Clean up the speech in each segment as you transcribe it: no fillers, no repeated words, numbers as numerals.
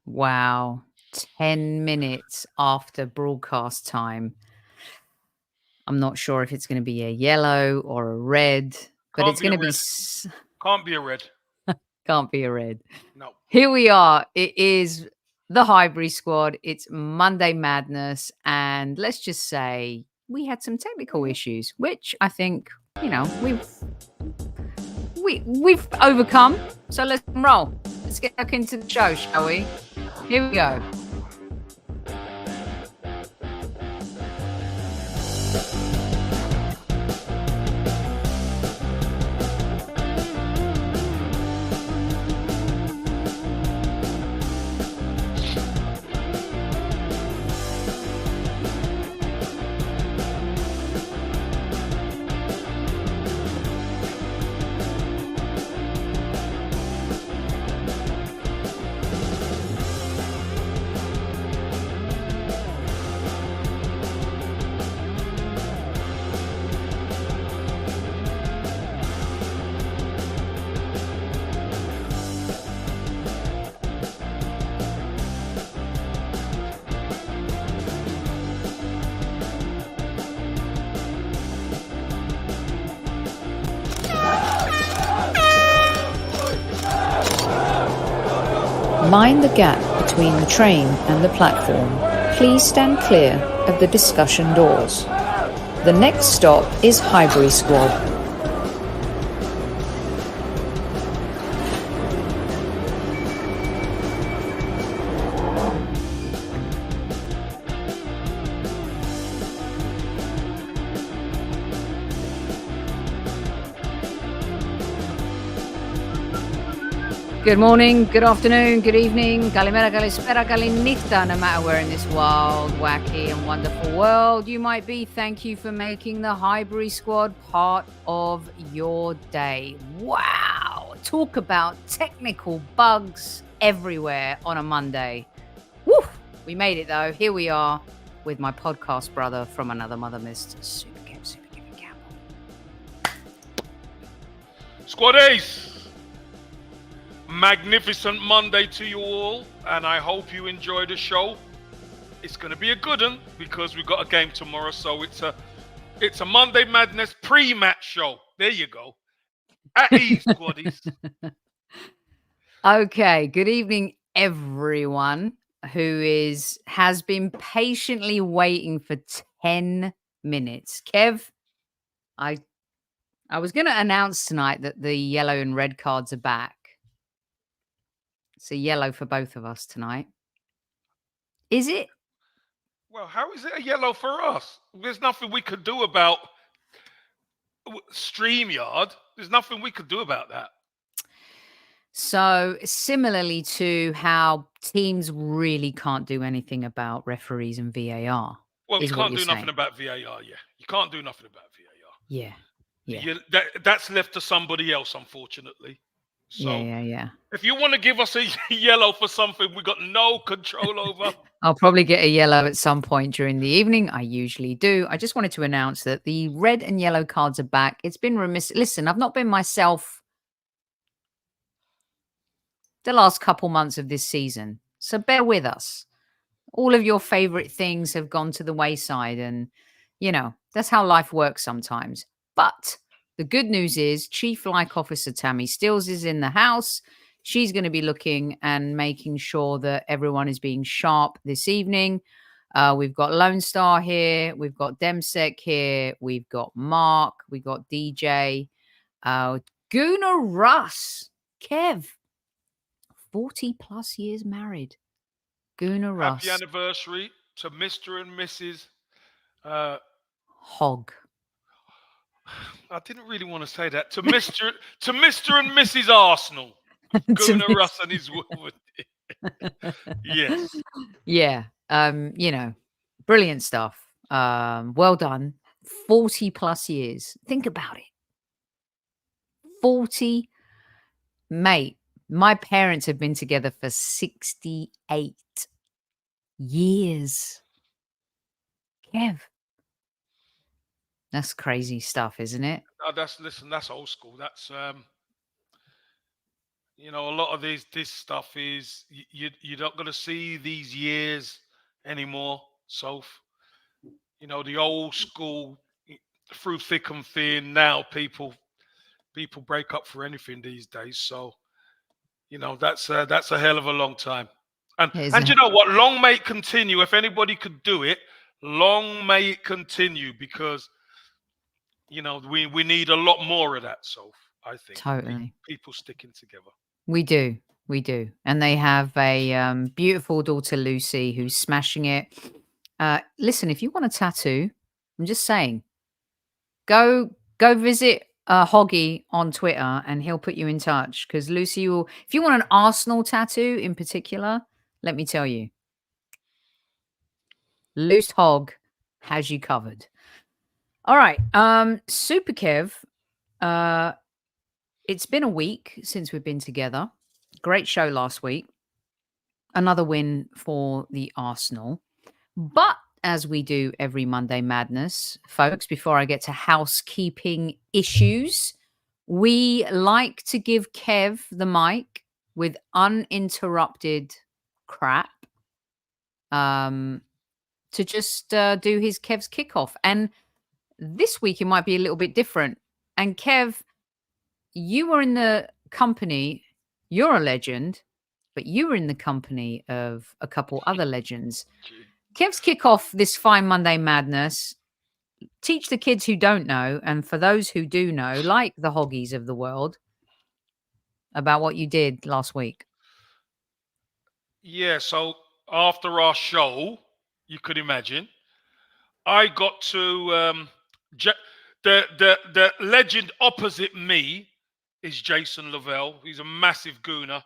Wow. 10 minutes after broadcast time. I'm not sure if it's going to be a yellow or a red, but Can't it's be a going to be... red. Can't be a red. Can't be a red. No. Here we are. It is the Highbury Squad. It's Monday Madness. And let's just say we had some technical issues, which I think, we've overcome. So let's roll. Let's get back into the show, shall we? Here we go. Mind the gap between the train and the platform. Please stand clear of the discussion doors. The next stop is Highbury Squad. Good morning, good afternoon, good evening, kalimera, kalispera, kalinifta, no matter where in this wild, wacky and wonderful world you might be. Thank you for making the Highbury Squad part of your day. Wow, talk about technical bugs everywhere on a Monday. Woo, we made it though. Here we are with my podcast brother from another mother, Mr. Super Kevin Campbell. Squad Ace. Magnificent Monday to you all, and I hope you enjoy the show. It's going to be a good one because we've got a game tomorrow, so it's a Monday Madness pre-match show. There you go. At ease, squaddies. Okay, good evening, everyone who has been patiently waiting for 10 minutes. Kev, I was going to announce tonight that the yellow and red cards are back. It's a yellow for both of us tonight. Is it? Well, how is it a yellow for us? There's nothing we could do about StreamYard. There's nothing we could do about that. So similarly to how teams really can't do anything about referees and VAR. Well, you can't do nothing about VAR, yeah. You can't do nothing about VAR. Yeah. That's left to somebody else, unfortunately. So, yeah. If you want to give us a yellow for something we got no control over. I'll probably get a yellow at some point during the evening. I usually do. I just wanted to announce that the red and yellow cards are back. It's been remiss. Listen, I've not been myself the last couple months of this season, so bear with us. All of your favorite things have gone to the wayside, and, that's how life works sometimes. But the good news is Chief Like Officer Tammy Stills is in the house. She's going to be looking and making sure that everyone is being sharp this evening. We've got Lone Star here. We've got Demsek here. We've got Mark. We've got DJ. Guna Russ. Kev. 40 plus years married. Guna Russ. Happy anniversary to Mr. and Mrs. Hogg. I didn't really want to say that. To Mr. and Mrs. Arsenal. Guna Russ and his woman. Yes. Yeah. Brilliant stuff. Well done. 40 plus years. Think about it. 40. Mate, my parents have been together for 68 years. Kev. That's crazy stuff, isn't it? That's old school. That's You know, a lot of this stuff is you're not going to see these years anymore. So, you know, the old school through thick and thin. Now people break up for anything these days. So, you know, that's a hell of a long time. And you know what? Long may it continue. If anybody could do it, long may it continue, because you know we need a lot more of that. So I think Totally. people sticking together. We do. We do. And they have a beautiful daughter, Lucy, who's smashing it. Listen, if you want a tattoo, I'm just saying, go visit Hoggy on Twitter and he'll put you in touch, because Lucy will, if you want an Arsenal tattoo in particular, let me tell you, Loose Hog has you covered. All right. Super Kev, it's been a week since we've been together. Great show last week. Another win for the Arsenal. But as we do every Monday Madness, folks, before I get to housekeeping issues, we like to give Kev the mic with uninterrupted crap to just do his Kev's kickoff. And this week it might be a little bit different. And Kev, you were in the company, you're a legend, but you were in the company of a couple other legends. Kev's kickoff this fine Monday Madness. Teach the kids who don't know, and for those who do know, like the Hoggies of the world, about what you did last week. Yeah, so after our show, you could imagine, I got to the legend opposite me is Jason Lavelle. He's a massive gooner.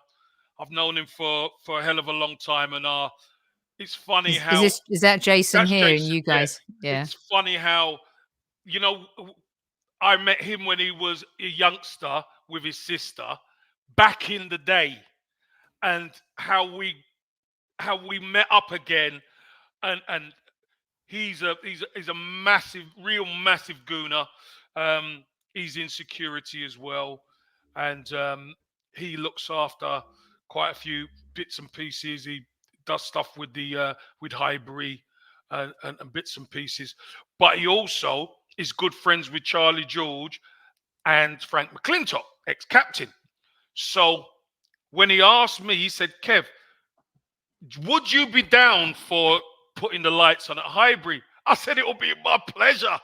I've known him for a hell of a long time, and it's funny is that Jason that's here Jason, and you guys? Yeah. It's funny how, you know, I met him when he was a youngster with his sister back in the day, and how we met up again, and he's a massive, real massive gooner. He's in security as well, and he looks after quite a few bits and pieces. He does stuff with the with Highbury and bits and pieces, but he also is good friends with Charlie George and Frank McClintock, ex-captain. So when he asked me, he said, "Kev, would you be down for putting the lights on at Highbury?" I said, "It will be my pleasure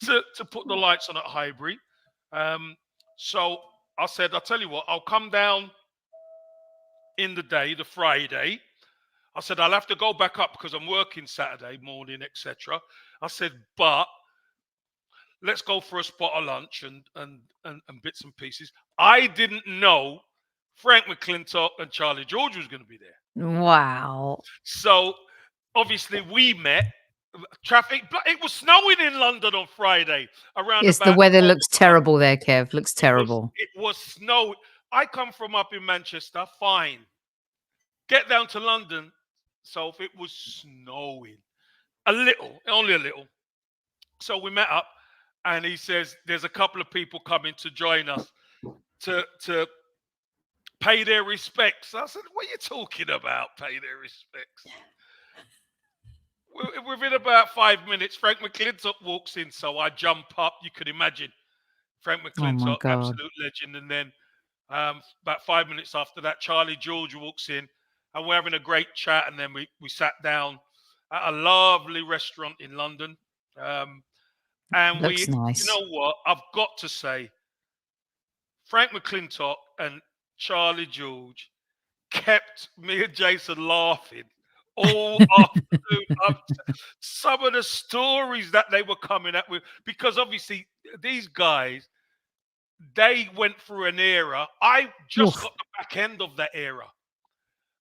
to put the lights on at Highbury." So I said, "I'll tell you what, I'll come down in the day, the Friday." I said, "I'll have to go back up because I'm working Saturday morning, etc." I said, "But let's go for a spot of lunch and bits and pieces." I didn't know Frank McClintock and Charlie George was going to be there. Wow. So obviously we met. Traffic, but it was snowing in London on Friday. Around yes, about the weather looks terrible there, Kev. Looks terrible. It was snow. I come from up in Manchester. Fine. Get down to London, so if it was snowing, a little, only a little. So we met up, and he says there's a couple of people coming to join us to pay their respects. I said, "What are you talking about? Pay their respects?" Within about 5 minutes, Frank McClintock walks in, so I jump up. You could imagine Frank McClintock, absolute legend. And then about 5 minutes after that, Charlie George walks in, and we're having a great chat. And then we sat down at a lovely restaurant in London. And looks nice. You know what? I've got to say, Frank McClintock and Charlie George kept me and Jason laughing all afternoon. Some of the stories that they were coming up with, because obviously these guys, they went through an era. I just got the back end of that era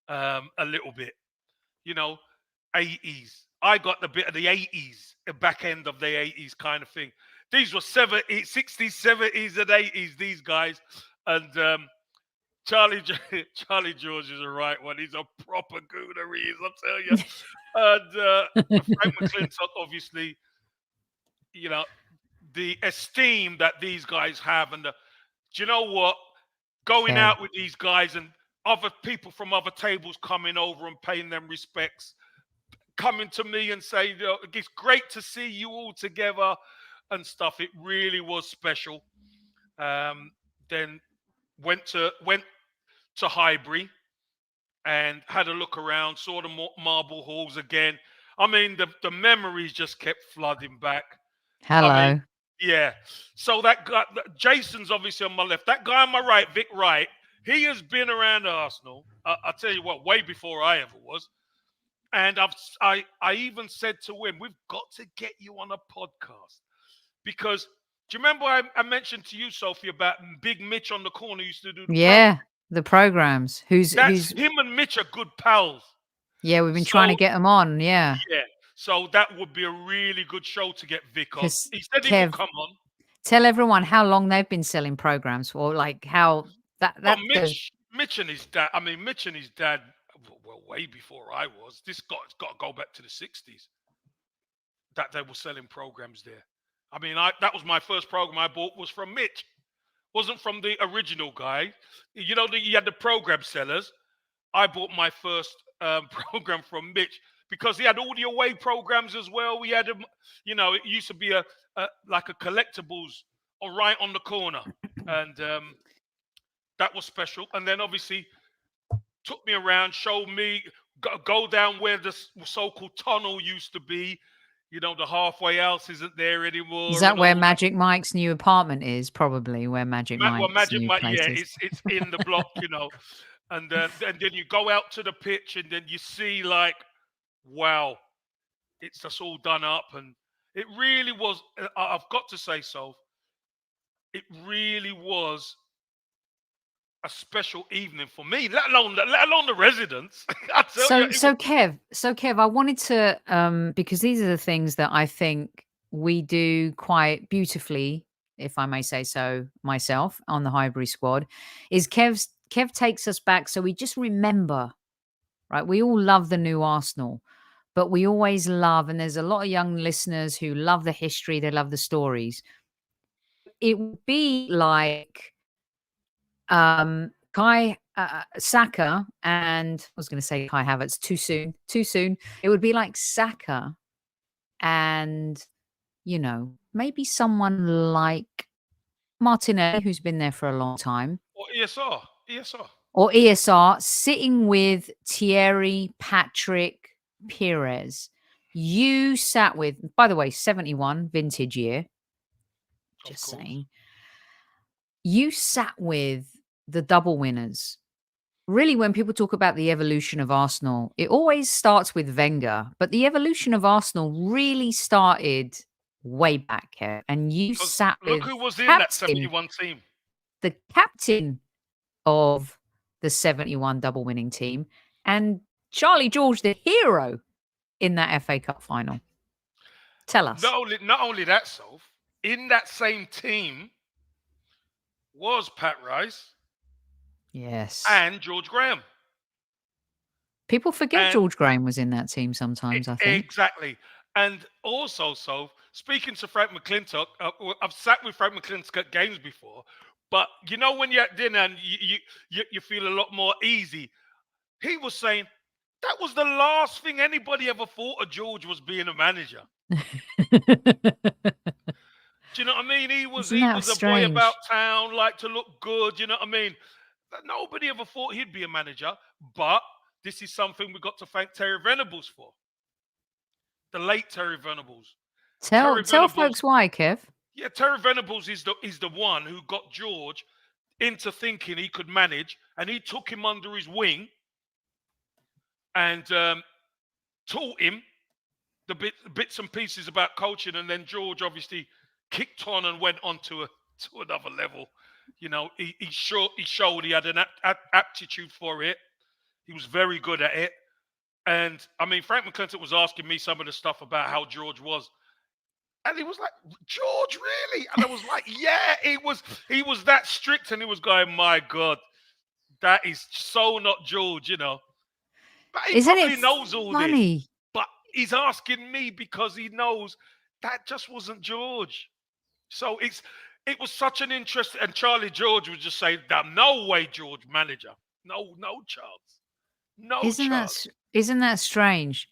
a little bit, you know, 80s. I got the bit of the 80s, the back end of the 80s kind of thing. These were 60s, 70s, and 80s, these guys. And Charlie George is a right one. He's a proper gooner, he is, I'll tell you. And Frank McClintock, obviously, you know, the esteem that these guys have. And do you know what? going Kev. out with these guys and other people from other tables coming over and paying them respects, coming to me and saying, it's great to see you all together and stuff. It really was special. Then went to Highbury and had a look around, saw the marble halls again. I mean, the memories just kept flooding back. Hello. I mean, yeah. So that guy, Jason's obviously on my left. That guy on my right, Vic Wright, he has been around Arsenal. I'll tell you what, way before I ever was. And I even said to him, we've got to get you on a podcast. Because do you remember I mentioned to you, Sophie, about Big Mitch on the corner used to do the programs. Who's him and Mitch are good pals. Yeah, we've been trying to get him on. Yeah. Yeah. So that would be a really good show to get Vic on. He said he would come on. Tell everyone how long they've been selling programs for, like how that. Mitch and his dad. I mean, Mitch and his dad. Well, way before I was. It's got to go back to the 60s. That they were selling programs there. I mean, that was my first program I bought was from Mitch. Wasn't from the original guy. You know, you had the program sellers. I bought my first program from Mitch because he had all the away programs as well. We had them, it used to be like a collectibles right on the corner. And that was special. And then obviously took me around, showed me, go down where the so-called tunnel used to be. The halfway house isn't there anymore. Is that where Magic Mike's new apartment is? Probably where Magic Mike's new place is. It's in the block, And then you go out to the pitch and then you see like, wow, it's just all done up. And it really was, I've got to say so, it really was a special evening for me, let alone the residents. So Kev, I wanted to because these are the things that I think we do quite beautifully, if I may say so myself, on the Highbury Squad, is Kev takes us back, so we just remember, right? We all love the new Arsenal, but we always love, and there's a lot of young listeners who love the history, they love the stories. It would be like Kai Saka and I was going to say Kai Havertz too soon. It would be like Saka and, maybe someone like Martinelli, who's been there for a long time. Or ESR. Or ESR sitting with Thierry Patrick Perez. You sat with, by the way, 71 vintage year. Just saying. You sat with the double winners. Really, when people talk about the evolution of Arsenal, it always starts with Wenger, but the evolution of Arsenal really started way back here. And you sat with look who was in that 71 team. The captain of the 71 double winning team and Charlie George, the hero in that FA Cup final. Tell us. Not only that, Soph, in that same team was Pat Rice. Yes. And George Graham. People forget George Graham was in that team sometimes, I think. Exactly. And also, so speaking to Frank McClintock, I've sat with Frank McClintock at games before, but when you're at dinner and you feel a lot more easy, he was saying that was the last thing anybody ever thought of George was being a manager. Do you know what I mean? He was a boy about town, like to look good. You know what I mean? Nobody ever thought he'd be a manager, but this is something we've got to thank Terry Venables for. The late Terry Venables. Tell folks why, Kev. Yeah, Terry Venables is the one who got George into thinking he could manage, and he took him under his wing and taught him the bits and pieces about coaching, and then George obviously kicked on and went on to another level. He showed he had an aptitude for it. He was very good at it. And, I mean, Frank McClintock was asking me some of the stuff about how George was. And he was like, George, really? And I was like, yeah, he was that strict. And he was going, my God, that is so not George, But he probably knows all this. But he's asking me because he knows that just wasn't George. So it was such an interest. And Charlie George was just saying, no way, George, manager. No chance. No chance. Isn't that strange?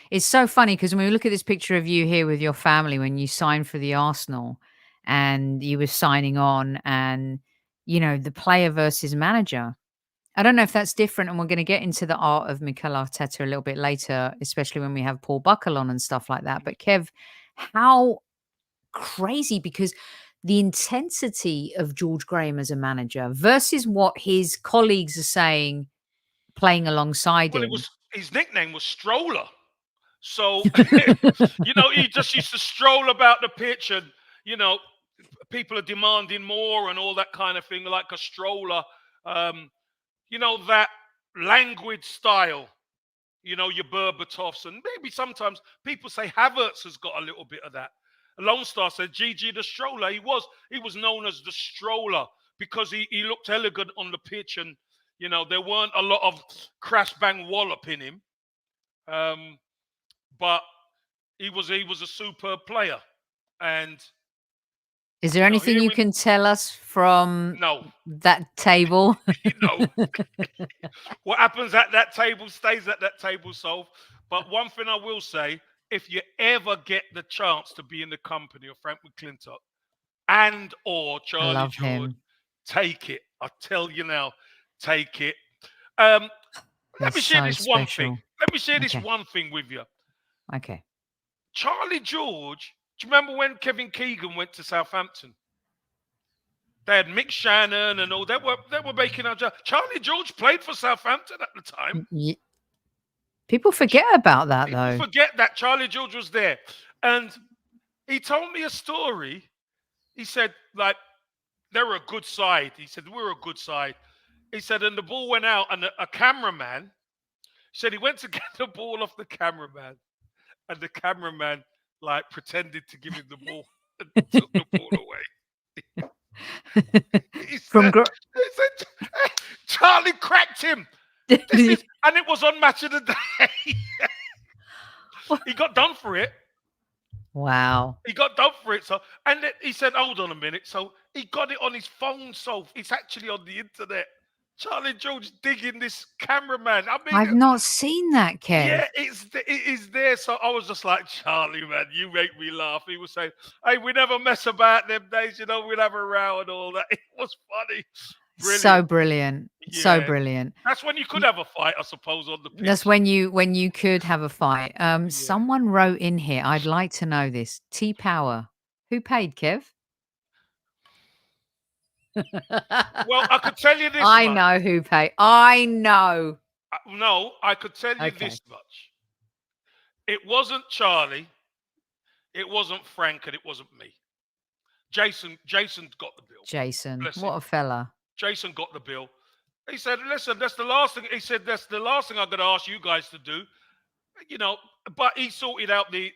It's so funny because when we look at this picture of you here with your family when you signed for the Arsenal and you were signing on and, the player versus manager. I don't know if that's different, and we're going to get into the art of Mikel Arteta a little bit later, especially when we have Paul Buckle on and stuff like that. But Kev, how crazy, because the intensity of George Graham as a manager versus what his colleagues are saying playing alongside Well, him. his nickname was Stroller. So, he just used to stroll about the pitch and, people are demanding more and all that kind of thing, like a stroller. That languid style, your Berbatovs, and maybe sometimes people say Havertz has got a little bit of that. Lone Star said Gigi the stroller. He was known as the stroller because he looked elegant on the pitch, and there weren't a lot of crash bang wallop in him. But he was a superb player. And is there anything you can tell us from that table? No. What happens at that table stays at that table, Soph. But one thing I will say, if you ever get the chance to be in the company of Frank McClintock and or Charlie George, take it. I tell you now, take it. Let me share this one thing. Let me share this one thing with you. Okay. Charlie George, do you remember when Kevin Keegan went to Southampton? They had Mick Shannon and all. They were making our job. Charlie George played for Southampton at the time. People forget about that, though. People forget that Charlie George was there. And he told me a story. He said, like, they were a good side. He said, we're a good side. He said, and the ball went out, and a cameraman said he went to get the ball off the cameraman, and the cameraman, like, pretended to give him the ball and took the ball away. He said, Charlie cracked him. And it was on Match of the Day. He got done for it. Wow. He got done for it. So, and he said, hold on a minute. So he got it on his phone. So it's actually on the internet. Charlie George digging this cameraman. I mean, I've not seen that, Kev. Yeah, it is there. So I was just like, Charlie, man, you make me laugh. He was saying, hey, we never mess about them days, we'd have a row and all that. It was funny. Brilliant. So brilliant. Yeah. So brilliant. That's when you could have a fight, I suppose, on the pitch. That's when you could have a fight. Someone wrote in here, I'd like to know this. T-Power. Who paid, Kev? Well, I could tell you this I much. know who paid. I know. No, I could tell you this much. It wasn't Charlie. It wasn't Frank, and it wasn't me. Jason got the bill. Jason, what a fella. Jason got the bill. He said, listen, that's the last thing. He said, that's the last thing I'm going to ask you guys to do. But he sorted out the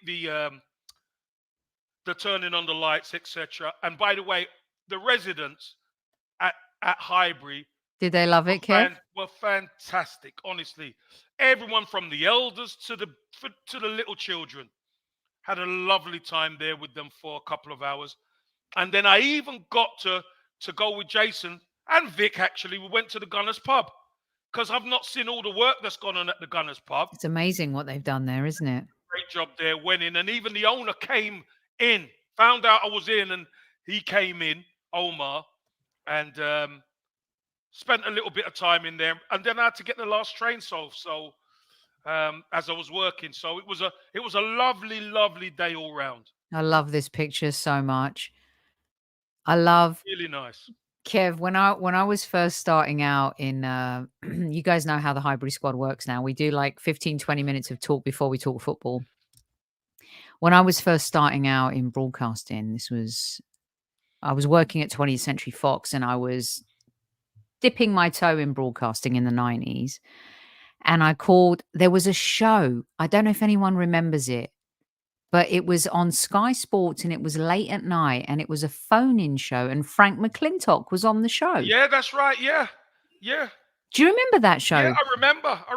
turning on the lights, etc. And by the way, the residents at Highbury, did they love it, Kev? Were fantastic, honestly. Everyone from the elders to the little children had a lovely time there with them for a couple of hours. And then I even got to go with Jason and Vic, actually. We went to the Gunners pub because I've not seen all the work that's gone on at the Gunners pub. It's amazing what they've done there, isn't it? Great job there, went in. And even the owner came in, found out I was in, and he came in, Omar, and spent a little bit of time in there. And then I had to get the last train solved. So as I was working. So it was a lovely, lovely day all round. I love this picture so much. I love really nice. Kev, when I was first starting out in you guys know how the Highbury Squad works now. We do like 15-20 minutes of talk before we talk football. When I was first starting out in broadcasting, I was working at 20th Century Fox, and I was dipping my toe in broadcasting in the 90s. And there was a show, I don't know if anyone remembers it, but it was on Sky Sports, and it was late at night, and it was a phone-in show, and Frank McClintock was on the show. Yeah, that's right. Yeah. Do you remember that show? Yeah, I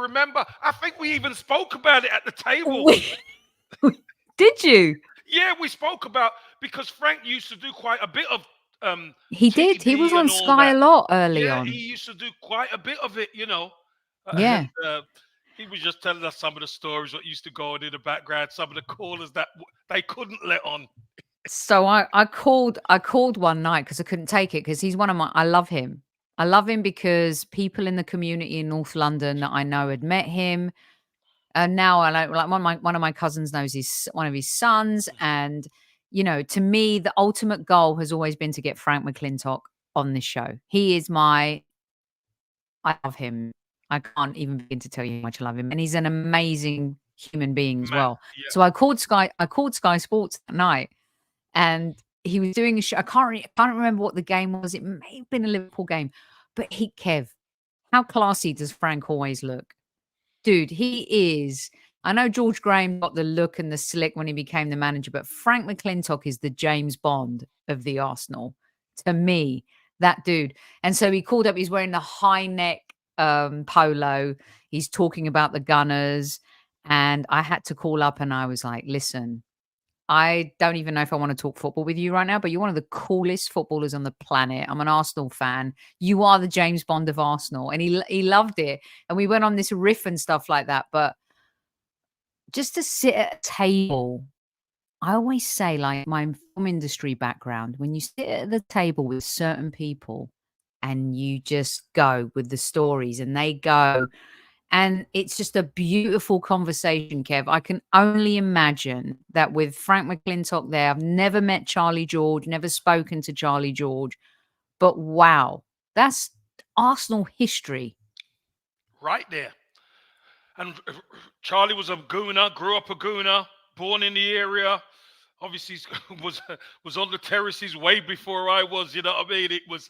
remember. I think we even spoke about it at the table. Did you? Yeah, we spoke about, because Frank used to do quite a bit of He did. He was TV on and all Sky that. a lot early Yeah, he on. used to do quite a bit of it, you know. Yeah. And he was just telling us some of the stories what used to go on in the background, some of the callers that they couldn't let on. So I called one night because I couldn't take it because he's one of my I love him. I love him because people in the community in North London that I know had met him. And now I know, like one of my cousins knows one of his sons. And, you know, to me, the ultimate goal has always been to get Frank McClintock on this show. He is I love him. I can't even begin to tell you how much I love him. And he's an amazing human being as Man, well. yeah. So I called Sky Sports that night, and he was doing a show. I can't remember what the game was. It may have been a Liverpool game. But Kev, how classy does Frank always look? Dude, he is. I know George Graham got the look and the slick when he became the manager, but Frank McClintock is the James Bond of the Arsenal. To me, that dude. And so he called up, he's wearing the high neck polo. He's talking about the Gunners. And I had to call up and I was like, listen, I don't even know if I want to talk football with you right now, but you're one of the coolest footballers on the planet. I'm an Arsenal fan. You are the James Bond of Arsenal. And he loved it. And we went on this riff and stuff like that. But just to sit at a table, I always say, like, my film industry background, when you sit at the table with certain people and you just go with the stories and they go, and it's just a beautiful conversation, Kev. I can only imagine that with Frank McClintock there. I've never met Charlie George, never spoken to Charlie George, but wow, that's Arsenal history. Right there. And Charlie was a Gooner, grew up a Gooner, born in the area. Obviously, was on the terraces way before I was. You know what I mean? It was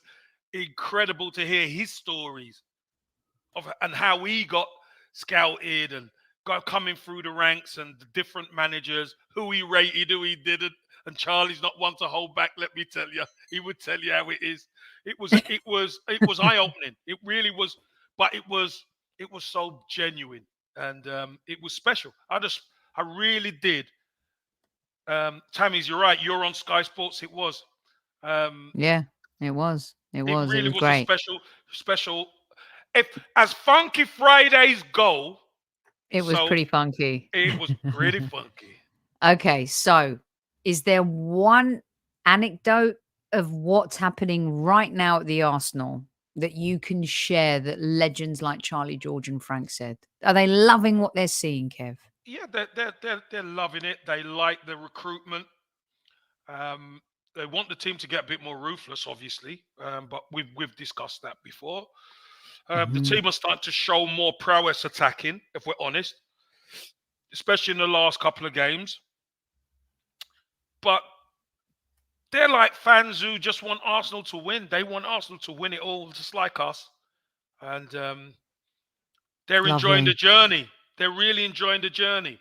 incredible to hear his stories and how he got scouted and got coming through the ranks and the different managers, who he rated, who he didn't. And Charlie's not one to hold back. Let me tell you, he would tell you how it is. It was eye opening. It really was, but it was so genuine and it was special. I really did. Tammy's, you're right. You're on Sky Sports. It was. Yeah, it was. It was. It Really was was a great. special. If as Funky Fridays go, It was pretty funky. It was pretty funky. Okay, so is there one anecdote of what's happening right now at the Arsenal that you can share that legends like Charlie George and Frank said? Are they loving what they're seeing, Kev? Yeah, they're loving it. They like the recruitment. They want the team to get a bit more ruthless, obviously, but we've discussed that before. The team are starting to show more prowess attacking, if we're honest, especially in the last couple of games. But they're like fans who just want Arsenal to win. They want Arsenal to win it all, just like us. And they're enjoying the journey. They're really enjoying the journey.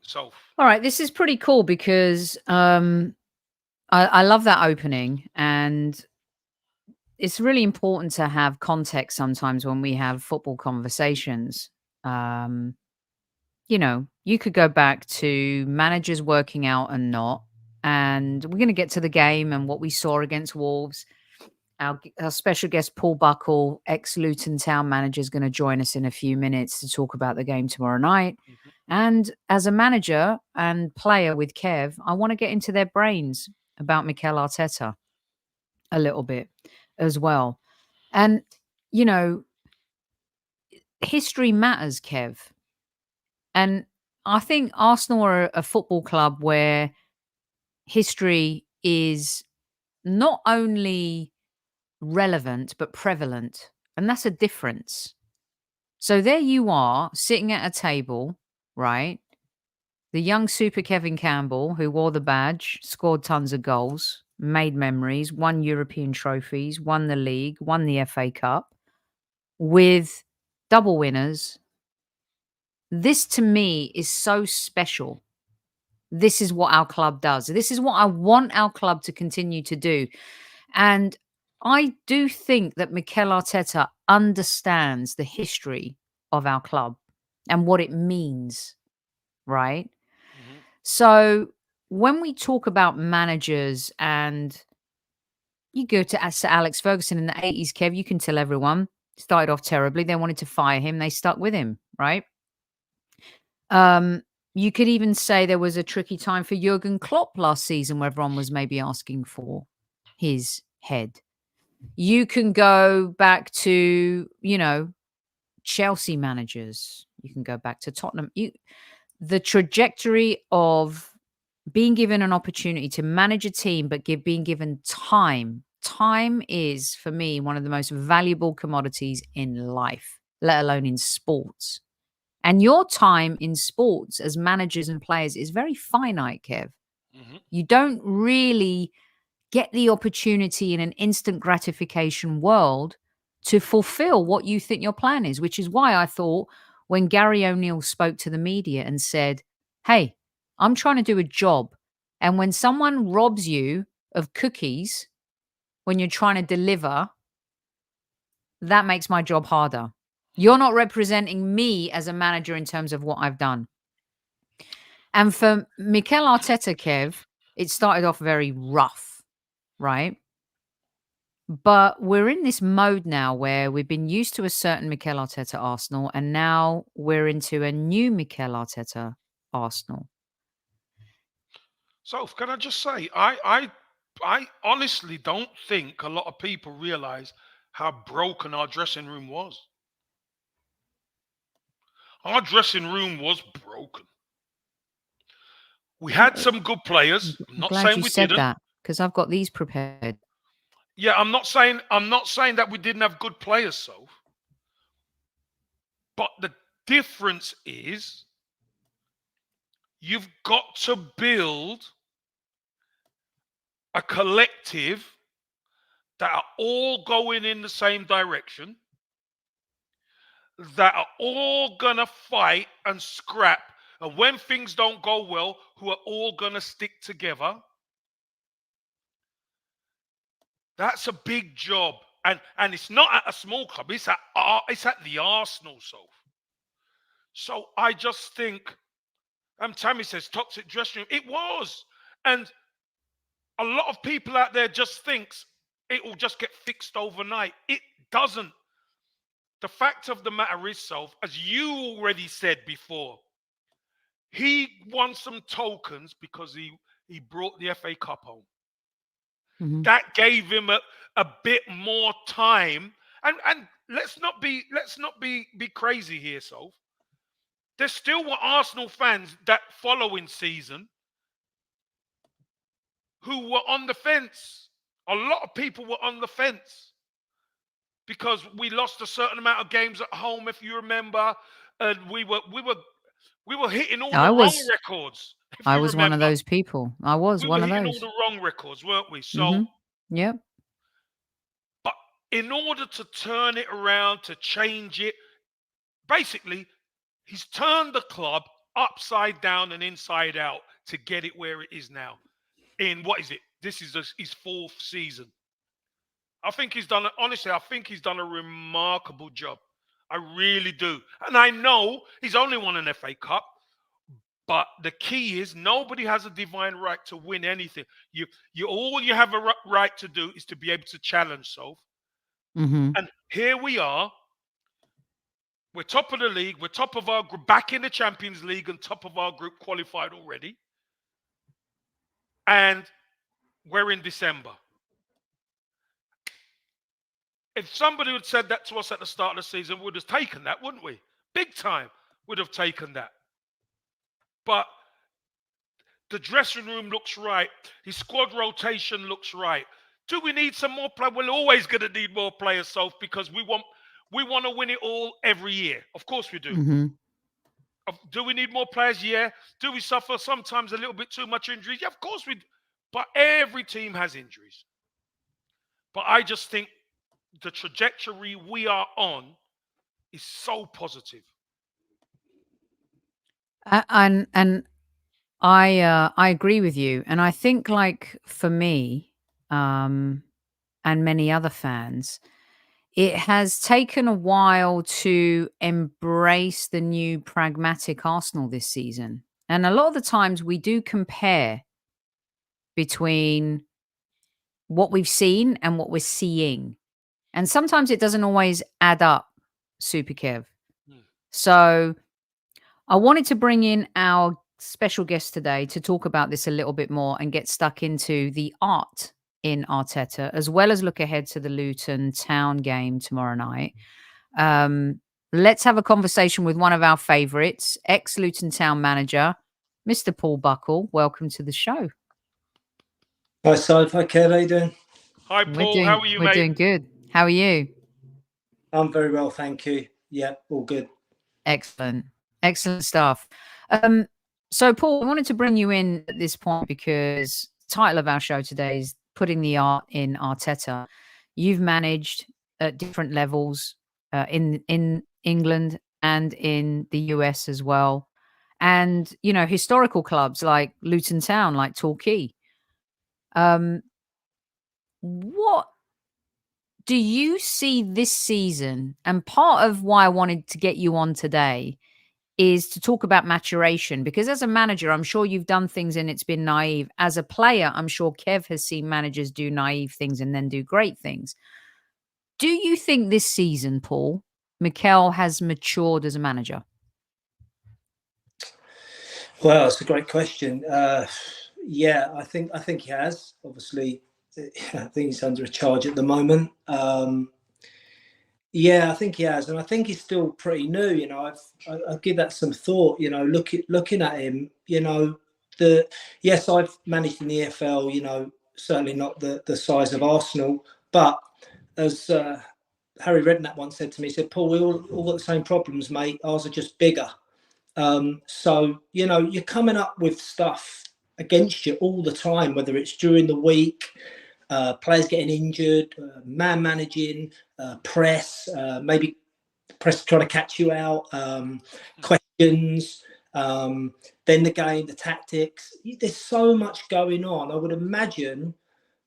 So, all right, this is pretty cool because I love that opening, and it's really important to have context sometimes when we have football conversations. You know, you could go back to managers working out and not, and we're going to get to the game and what we saw against Wolves. Our special guest, Paul Buckle, ex-Luton Town manager, is going to join us in a few minutes to talk about the game tomorrow night. Mm-hmm. And as a manager and player with Kev, I want to get into their brains about Mikel Arteta a little bit as well. And, you know, history matters, Kev. And I think Arsenal are a football club where history is not only relevant, but prevalent. And that's a difference. So there you are sitting at a table, right? The young Super Kevin Campbell, who wore the badge, scored tons of goals, made memories, won European trophies, won the league, won the FA Cup with double winners. This to me is so special. This is what our club does. This is what I want our club to continue to do. And I do think that Mikel Arteta understands the history of our club and what it means, right? Mm-hmm. So when we talk about managers and You go to Sir Alex Ferguson in the 80s, Kev, you can tell everyone. Started off terribly. They wanted to fire him. They stuck with him, right? You could even say there was a tricky time for Jurgen Klopp last season where everyone was maybe asking for his head. You can go back to, Chelsea managers. You can go back to Tottenham. The trajectory of being given an opportunity to manage a team, but being given time. Time is, for me, one of the most valuable commodities in life, let alone in sports. And your time in sports as managers and players is very finite, Kev. You don't really get the opportunity in an instant gratification world to fulfill what you think your plan is, which is why I thought when Gary O'Neill spoke to the media and said, hey, I'm trying to do a job. And when someone robs you of cookies when you're trying to deliver, that makes my job harder. You're not representing me as a manager in terms of what I've done. And for Mikel Arteta, Kev, it started off very rough, right? But we're in this mode now where we've been used to a certain Mikel Arteta Arsenal, and now we're into a new Mikel Arteta Arsenal. So can I just say, I honestly don't think a lot of people realize how broken our dressing room was. Our dressing room was broken. We had some good players. I'm not Glad saying you we said didn't. that, because I've got these prepared. Yeah, I'm not saying that we didn't have good players, so. But the difference is you've got to build a collective that are all going in the same direction, that are all gonna fight and scrap, and when things don't go well, who are all gonna stick together. That's a big job, and it's not at a small club. It's at the Arsenal. So I just think, Tammy says toxic dressing room. It was, and a lot of people out there just thinks it will just get fixed overnight. It doesn't. The fact of the matter is, Soph, as you already said before, he won some tokens because he brought the FA Cup home. Mhm. That gave him a bit more time. And let's not be crazy here, Soph. There still were Arsenal fans that following season who were on the fence. A lot of people were on the fence because we lost a certain amount of games at home, if you remember, and we were hitting all the wrong records. If I you was remember. one of those people. I was we one were of hitting those. all the wrong records, weren't we? So, Yep. but in order to turn it around, to change it, basically, he's turned the club upside down and inside out to get it where it is now. In what is it? This is his fourth season. I think he's done a remarkable job. I really do. And I know he's only won an FA Cup, but the key is nobody has a divine right to win anything. All you have a right to do is to be able to challenge, Soph. And here we are. We're top of the league. We're top of our group, back in the Champions League and top of our group, qualified already. And we're in December. If somebody had said that to us at the start of the season, we would have taken that, wouldn't we? Big time would have taken that. But the dressing room looks right. His squad rotation looks right. Do we need some more players? We're always going to need more players, Soph, because we want to win it all every year. Of course we do. Do we need more players? Yeah. Do we suffer sometimes a little bit too much injuries? Yeah, of course we do. But every team has injuries. But I just think the trajectory we are on is so positive. And I agree with you. And I think, like, for me, and many other fans, it has taken a while to embrace the new pragmatic Arsenal this season. And a lot of the times we do compare between what we've seen and what we're seeing. And sometimes it doesn't always add up, Super Kev. So I wanted to bring in our special guest today to talk about this a little bit more and get stuck into the art in Arteta, as well as look ahead to the Luton Town game tomorrow night. Let's have a conversation with one of our favourites, ex-Luton Town manager, Mr. Paul Buckle. Welcome to the show. Hi, Sophie. Hi, Kev. How you doing? Hi, Paul. How are you, mate? We're doing good. How are you? I'm very well, thank you. Yeah, all good. Excellent. Excellent stuff. So, Paul, I wanted to bring you in at this point because the title of our show today is Putting the Art in Arteta. You've managed at different levels in England and in the US as well. And, you know, historical clubs like Luton Town, like Torquay. What do you see this season? And part of why I wanted to get you on today is to talk about maturation, because as a manager, I'm sure you've done things and it's been naive. As a player, I'm sure Kev has seen managers do naive things and then do great things. Do you think this season, Paul, Mikel has matured as a manager? Well, it's a great question. Yeah, I think he has. Obviously, I think he's under a charge at the moment. Yeah, I think he has, and I think he's still pretty new. You know, I've give that some thought. You know, looking at him. You know, yes, I've managed in the EFL. You know, certainly not the size of Arsenal, but as Harry Redknapp once said to me, he said, "Paul, we all got the same problems, mate. Ours are just bigger." So you know, you're coming up with stuff against you all the time, whether it's during the week. Players getting injured, man managing, press, maybe press trying to catch you out, questions, then the game, the tactics. There's so much going on. I would imagine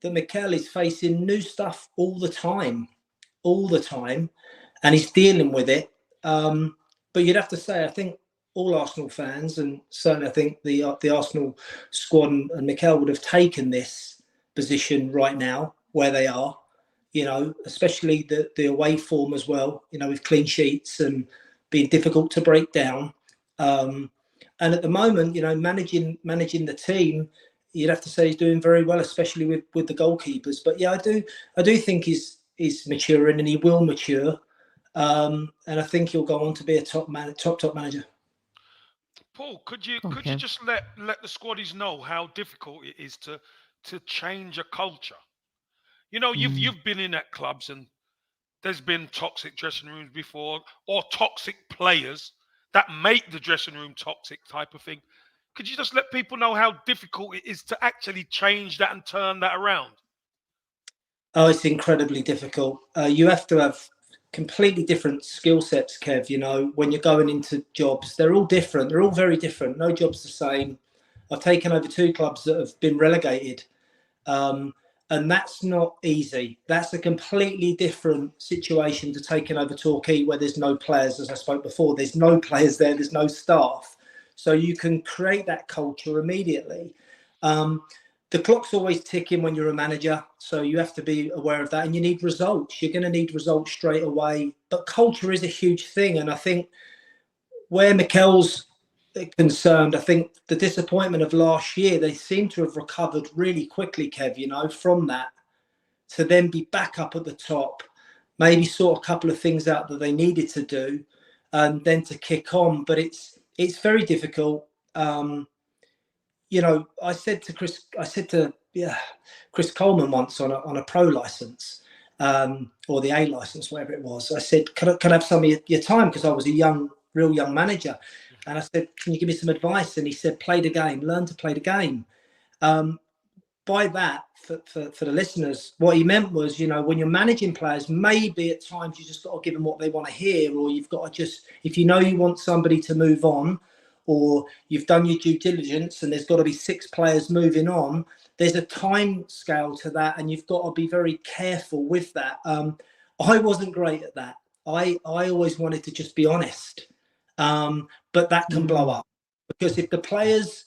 that Mikel is facing new stuff all the time, and he's dealing with it. But you'd have to say, I think all Arsenal fans, and certainly I think the Arsenal squad and Mikel would have taken this position right now where they are, you know, especially the away form as well, you know, with clean sheets and being difficult to break down. And at the moment, you know, managing the team, you'd have to say he's doing very well, especially with the goalkeepers. But yeah, I do think he's maturing, and he will mature. And I think he'll go on to be a top manager. Paul, could you just let the squaddies know how difficult it is to change a culture? You know, you've been in at clubs and there's been toxic dressing rooms before, or toxic players that make the dressing room toxic type of thing. Could you just let people know how difficult it is to actually change that and turn that around? Oh, it's incredibly difficult. You have to have completely different skill sets, Kev. You know, when you're going into jobs, they're all different. They're all very different. No job's the same. I've taken over 2 clubs that have been relegated. And that's not easy. That's a completely different situation to taking over Torquay, where there's no players, as I spoke before. There's no players there. There's no staff. So you can create that culture immediately. The clock's always ticking when you're a manager. So you have to be aware of that. And you need results. You're going to need results straight away. But culture is a huge thing. And I think where Mikel's concerned, I think the disappointment of last year, they seem to have recovered really quickly, Kev, you know, from that to then be back up at the top, maybe sort a couple of things out that they needed to do, and then to kick on. But it's very difficult. You know, I said to Chris Coleman once on a pro license, or the A license, whatever it was. I said, can I have some of your time? Because I was a real young manager. And I said, can you give me some advice? And he said, play the game, learn to play the game. By that, for the listeners, what he meant was, you know, when you're managing players, maybe at times you just got to give them what they want to hear, or you've got to just, if you know you want somebody to move on, or you've done your due diligence and there's got to be 6 players moving on, there's a time scale to that, and you've got to be very careful with that. I wasn't great at that. I always wanted to just be honest. But that can blow up, because if the players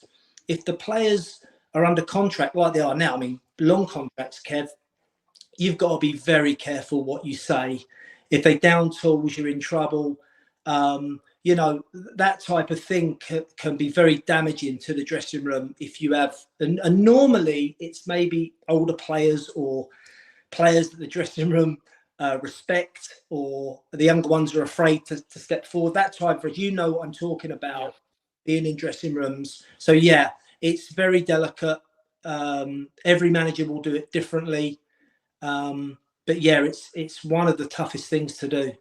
are under contract like they are now, I mean, long contracts, Kev, you've got to be very careful what you say. If they down tools, you're in trouble. You know, that type of thing can be very damaging to the dressing room if you have, and normally it's maybe older players or players that the dressing room respect, or the younger ones are afraid to step forward. That type of, you know what I'm talking about, being in dressing rooms. So yeah, it's very delicate. Every manager will do it differently. But yeah, it's one of the toughest things to do.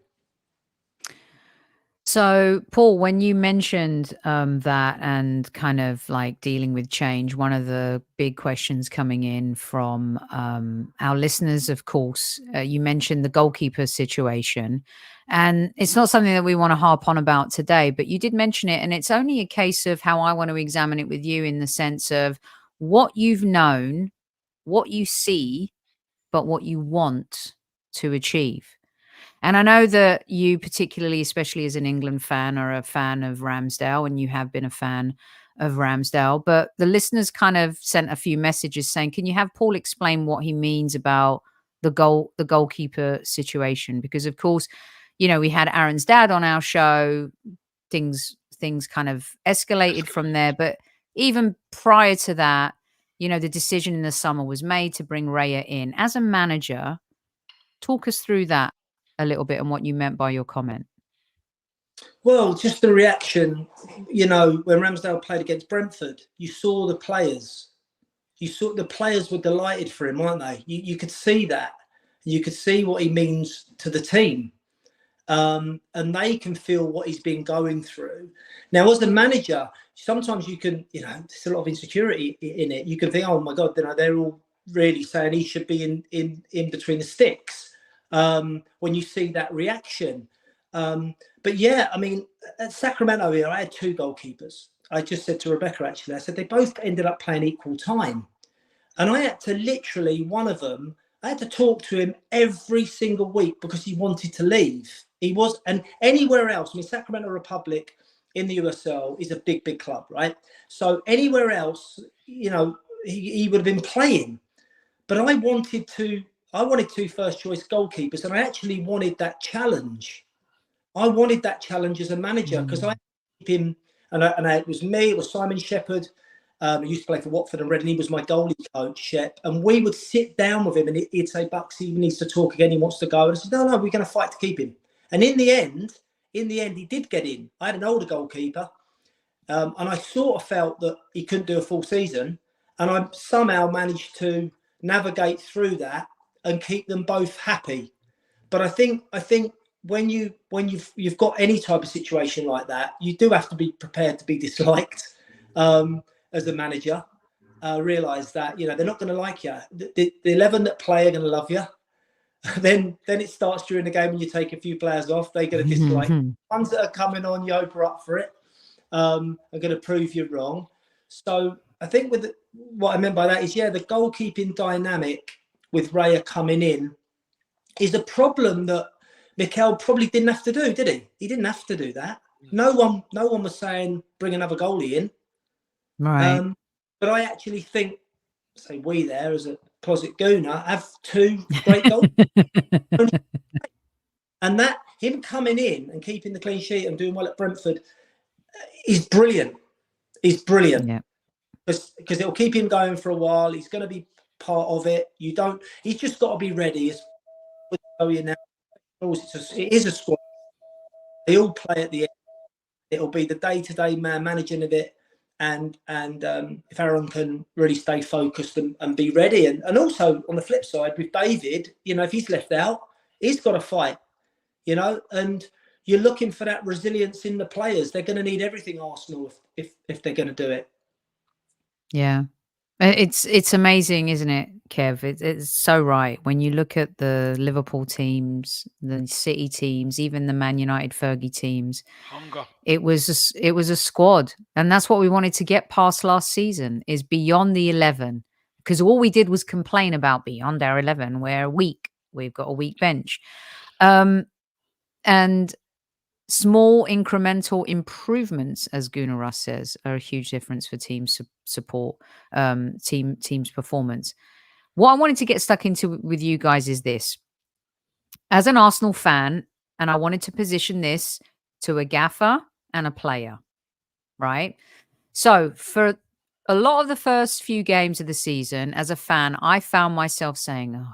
So, Paul, when you mentioned that and kind of like dealing with change, one of the big questions coming in from our listeners, of course, you mentioned the goalkeeper situation. And it's not something that we want to harp on about today, but you did mention it. And it's only a case of how I want to examine it with you, in the sense of what you've known, what you see, but what you want to achieve. And I know that you, particularly, especially as an England fan, are a fan of Ramsdale, and you have been a fan of Ramsdale. But the listeners kind of sent a few messages saying, can you have Paul explain what he means about the goalkeeper situation? Because, of course, you know, we had Aaron's dad on our show. Things kind of escalated from there. But even prior to that, you know, the decision in the summer was made to bring Raya in. As a manager, talk us through that a little bit and what you meant by your comment. Well, just the reaction, you know, when Ramsdale played against Brentford, you saw the players. You saw the players were delighted for him, weren't they? You could see that. You could see what he means to the team. And they can feel what he's been going through. Now, as a manager, sometimes you can, you know, there's a lot of insecurity in it. You can think, oh my God, you know, they're all really saying he should be in between the sticks. When you see that reaction. But yeah, I mean, at Sacramento here, I had two goalkeepers. I just said to Rebecca, actually, I said, they both ended up playing equal time. And I had to literally, one of them, I had to talk to him every single week because he wanted to leave. He was, and anywhere else, I mean, Sacramento Republic in the USL is a big, big club, right? So anywhere else, you know, he would have been playing. But I wanted two first choice goalkeepers, and I actually wanted that challenge. I wanted that challenge as a manager because I keep him, and it was me, it was Simon Shepherd. He used to play for Watford and Reading. He was my goalie coach, Shep, and we would sit down with him, and he'd say, "Bucks, he needs to talk again. He wants to go." And I said, "No, we're going to fight to keep him." And in the end, he did get in. I had an older goalkeeper, and I sort of felt that he couldn't do a full season, and I somehow managed to navigate through that and keep them both happy. But I think when you've got any type of situation like that, you do have to be prepared to be disliked as a manager. Realize that, you know, they're not going to like you. The 11 that play are going to love you. Then it starts during the game when you take a few players off. They're going to dislike ones that are coming on. You hope are up for it. Are going to prove you wrong. So I think what I meant by that is, yeah, the goalkeeping dynamic with Raya coming in is a problem that Mikel probably didn't have to do, did he? He didn't have to do that. No one was saying bring another goalie in. Right. But I actually think, say we there as a closet gooner, have two great goalkeepers. And that him coming in and keeping the clean sheet and doing well at Brentford is brilliant. He's brilliant. Yeah. Because it'll keep him going for a while. He's going to be part of it. He's just got to be ready. It is a squad. They all play at the end. It'll be the day-to-day man managing of it. And if Aaron can really stay focused and be ready. And also on the flip side with David, you know, if he's left out, he's got to fight, you know, and you're looking for that resilience in the players. They're going to need everything, Arsenal, if they're going to do it. Yeah. It's amazing, isn't it, Kev? It's so right. When you look at the Liverpool teams, the City teams, even the Man United Fergie teams, Hunger. it was a squad, and that's what we wanted to get past last season, is beyond the 11, because all we did was complain about beyond our 11. We're weak. We've got a weak bench, and small incremental improvements, as Gunnar says, are a huge difference for team support, team's performance. What I wanted to get stuck into with you guys is this. As an Arsenal fan, and I wanted to position this to a gaffer and a player, right? So for a lot of the first few games of the season, as a fan, I found myself saying, oh, God.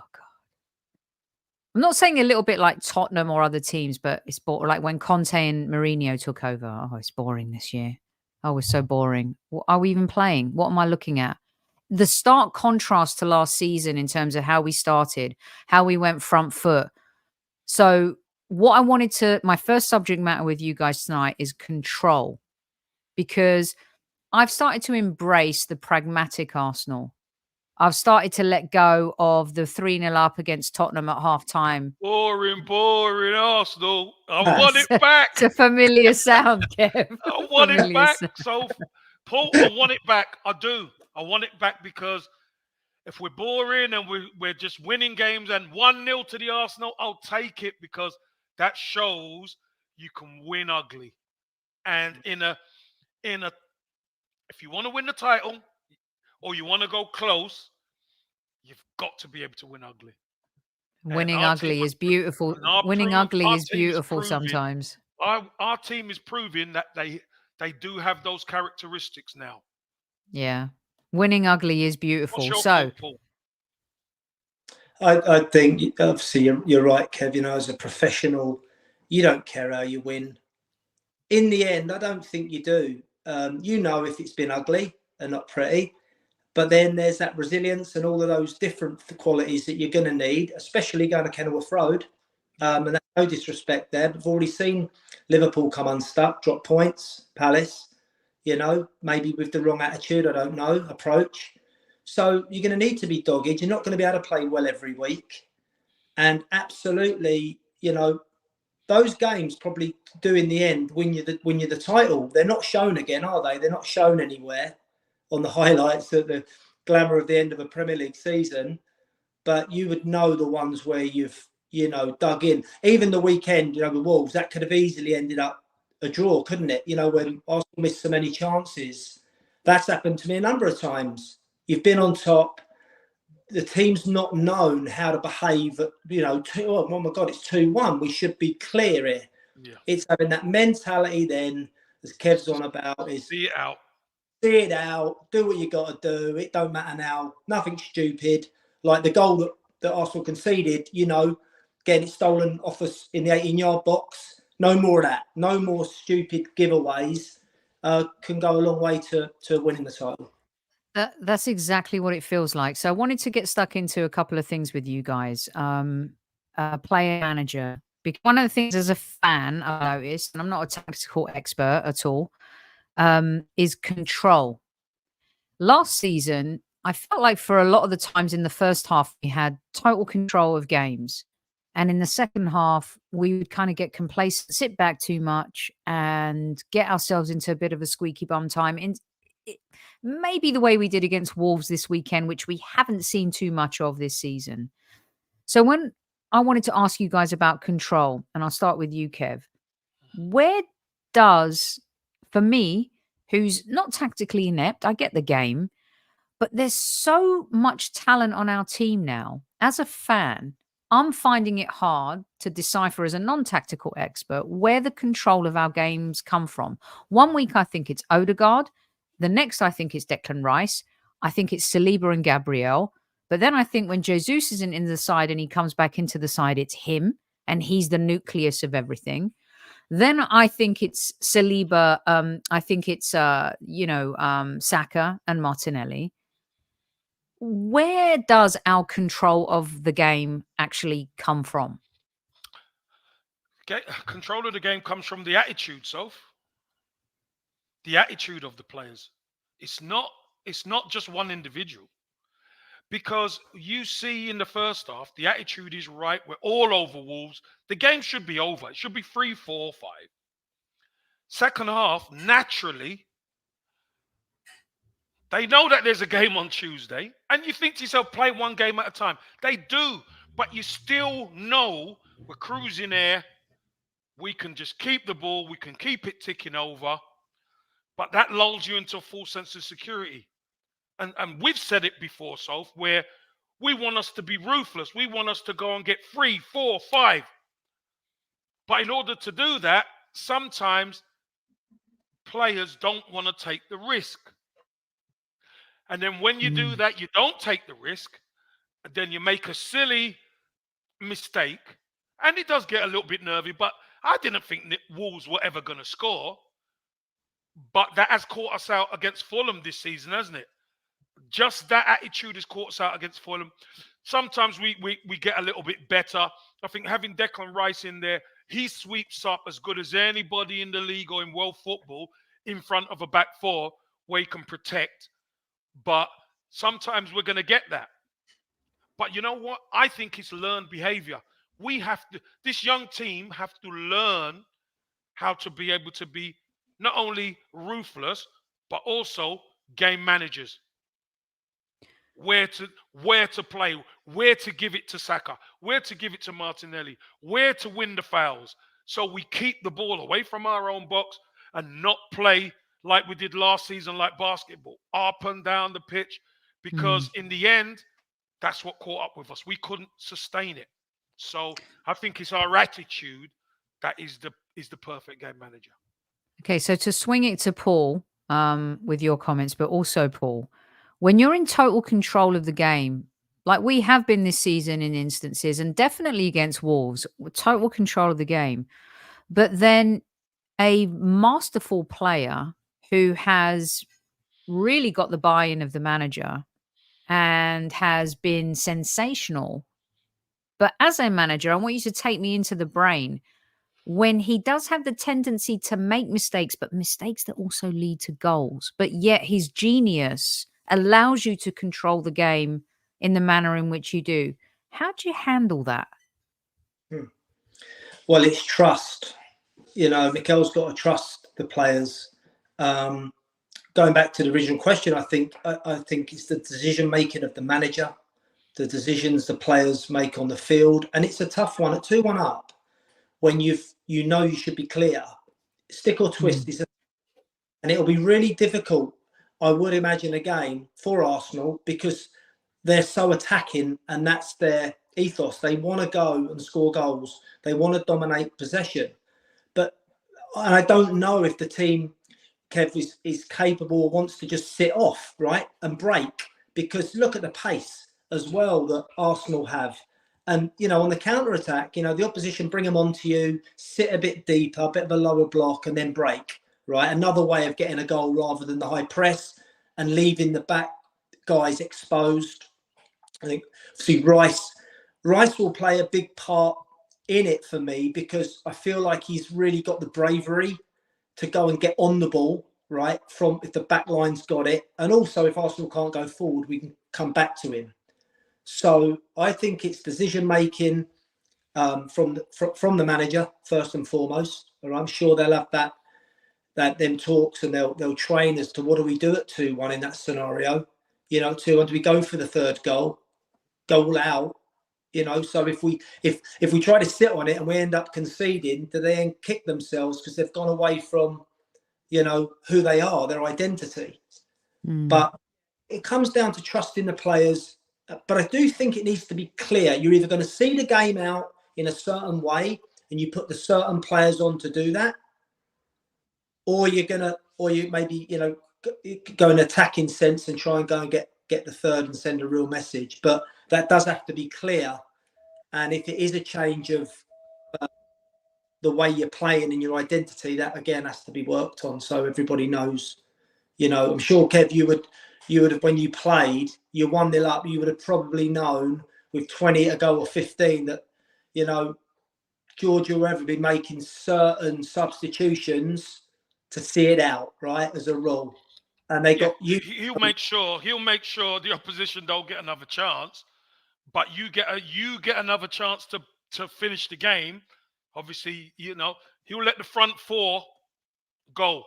I'm not saying a little bit like Tottenham or other teams, but it's like when Conte and Mourinho took over. Oh, it's boring this year. Oh, it's so boring. What are we even playing? What am I looking at? The stark contrast to last season in terms of how we started, how we went front foot. So what I wanted my first subject matter with you guys tonight is control, because I've started to embrace the pragmatic Arsenal. I've started to let go of the 3-0 up against Tottenham at half-time. Boring Arsenal. I want it back. It's a familiar sound, Kev. I want it back. So, Paul, I want it back. I do. I want it back because if we're boring and we're just winning games and 1-0 to the Arsenal, I'll take it because that shows you can win ugly. And if you want to win the title or you want to go close, you've got to be able to win ugly. Winning ugly is beautiful. Winning ugly is beautiful sometimes. Our team is proving that they do have those characteristics now. Yeah. Winning ugly is beautiful. I think obviously you're right, Kev. You know, as a professional, you don't care how you win. In the end, I don't think you do. You know if it's been ugly and not pretty, but then there's that resilience and all of those different qualities that you're going to need, especially going to Kenilworth Road. And that's no disrespect there, but we've already seen Liverpool come unstuck, drop points, Palace, you know, maybe with the wrong attitude, I don't know, approach. So you're going to need to be dogged. You're not going to be able to play well every week. And absolutely, you know, those games probably do in the end win you the title. They're not shown again, are they? They're not shown anywhere on the highlights at the glamour of the end of a Premier League season. But you would know the ones where you've, you know, dug in. Even the weekend, you know, the Wolves, that could have easily ended up a draw, couldn't it? You know, when Arsenal missed so many chances. That's happened to me a number of times. You've been on top. The team's not known how to behave at, you know, oh my God, it's 2-1. We should be clear here. Yeah. It's having that mentality then, as Kev's on about, is see it out. See it out. Do what you got to do. It don't matter now. Nothing stupid. Like the goal that Arsenal conceded, you know, getting it stolen off us in the 18-yard box. No more of that. No more stupid giveaways. Can go a long way to winning the title. That's exactly what it feels like. So I wanted to get stuck into a couple of things with you guys. Player manager. Because one of the things as a fan I noticed, and I'm not a tactical expert at all, is control. Last season, I felt like for a lot of the times in the first half, we had total control of games. And in the second half, we would kind of get complacent, sit back too much and get ourselves into a bit of a squeaky bum time. Maybe the way we did against Wolves this weekend, which we haven't seen too much of this season. So when I wanted to ask you guys about control, and I'll start with you, Kev, where does, for me, who's not tactically inept, I get the game, but there's so much talent on our team now. As a fan, I'm finding it hard to decipher as a non-tactical expert where the control of our games come from. 1 week, I think it's Odegaard. The next, I think it's Declan Rice. I think it's Saliba and Gabriel. But then I think when Jesus isn't in the side and he comes back into the side, it's him and he's the nucleus of everything. Then I think it's Saliba. I think it's, Saka and Martinelli. Where does our control of the game actually come from? Okay, control of the game comes from the attitude, Soph. The attitude of the players. It's not just one individual. Because you see in the first half, the attitude is right. We're all over Wolves. The game should be over. It should be 3-4-5. Second half, naturally, they know that there's a game on Tuesday. And you think to yourself, play one game at a time. They do. But you still know we're cruising here. We can just keep the ball. We can keep it ticking over. But that lulls you into a false sense of security. And we've said it before, Soph, where We want us to be ruthless. We want us to go and get 3, 4, 5. But in order to do that, sometimes players don't want to take the risk. And then when you do that, you don't take the risk, and then you make a silly mistake. And it does get a little bit nervy, but I didn't think Wolves were ever going to score. But that has caught us out against Fulham this season, hasn't it? Just that attitude has caught us out against Fulham. Sometimes we get a little bit better. I think having Declan Rice in there, he sweeps up as good as anybody in the league or in world football in front of a back four where he can protect. But sometimes we're going to get that. But you know what? I think it's learned behavior. This young team have to learn how to be able to be not only ruthless, but also game managers. Where to play, where to give it to Saka, where to give it to Martinelli, where to win the fouls. So we keep the ball away from our own box and not play like we did last season, like basketball, up and down the pitch. Because in the end, that's what caught up with us. We couldn't sustain it. So I think it's our attitude that is the perfect game manager. Okay, so to swing it to Paul with your comments, but also Paul, when you're in total control of the game, like we have been this season in instances, and definitely against Wolves, with total control of the game, but then a masterful player who has really got the buy-in of the manager and has been sensational. But as a manager, I want you to take me into the brain when he does have the tendency to make mistakes, but mistakes that also lead to goals. But yet his genius allows you to control the game in the manner in which you do. How do you handle that? Well, it's trust. You know, Mikel's got to trust the players. Going back to the original question, I think it's the decision making of the manager, the decisions the players make on the field, and it's a tough one at 2-1 up. When you should be clear, stick or twist is, and it'll be really difficult, I would imagine, again for Arsenal, because they're so attacking and that's their ethos. They want to go and score goals. They want to dominate possession. But I don't know if the team, Kev, is capable or wants to just sit off, right, and break, because look at the pace as well that Arsenal have. And, you know, on the counter-attack, you know, the opposition bring them onto you, sit a bit deeper, a bit of a lower block, and then break, right? Another way of getting a goal rather than the high press and leaving the back guys exposed. I think, see, Rice will play a big part in it for me, because I feel like he's really got the bravery to go and get on the ball, right, from if the back line's got it. And also, if Arsenal can't go forward, we can come back to him. So I think it's decision making from the manager first and foremost. Or I'm sure they'll have them talks, and they'll train as to what do we do at 2-1 in that scenario. You know, 2-1, do we go for the third goal all out? You know, so if we try to sit on it and we end up conceding, do they then kick themselves because they've gone away from, you know, who they are, their identity? But it comes down to trusting the players. But I do think it needs to be clear. You're either going to see the game out in a certain way and you put the certain players on to do that, or you maybe, you know, go in attacking sense and try and go and get the third and send a real message. But that does have to be clear. And if it is a change of the way you're playing and your identity, that again has to be worked on so everybody knows. You know, I'm sure, Kev, you would have, when you played, you're 1-0 up, you would have probably known with 20 to go or 15 that, you know, Georgia will ever be making certain substitutions to see it out, right, as a rule. And they got you. He'll make sure the opposition don't get another chance, but you get another chance to finish the game. Obviously, you know, he'll let the front four go.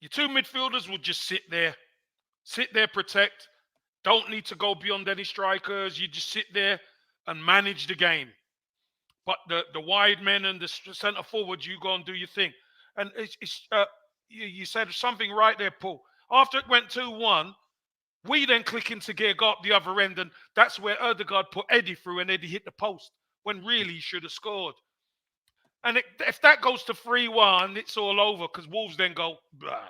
Your two midfielders will just sit there, protect. Don't need to go beyond any strikers. You just sit there and manage the game. But the wide men and the centre forwards, you go and do your thing. And you said something right there, Paul. After it went 2-1, We then click into gear, go up the other end, and that's where Erdegaard put Eddie through, and Eddie hit the post when really he should have scored. And if that goes to 3-1, it's all over because Wolves then go, blah.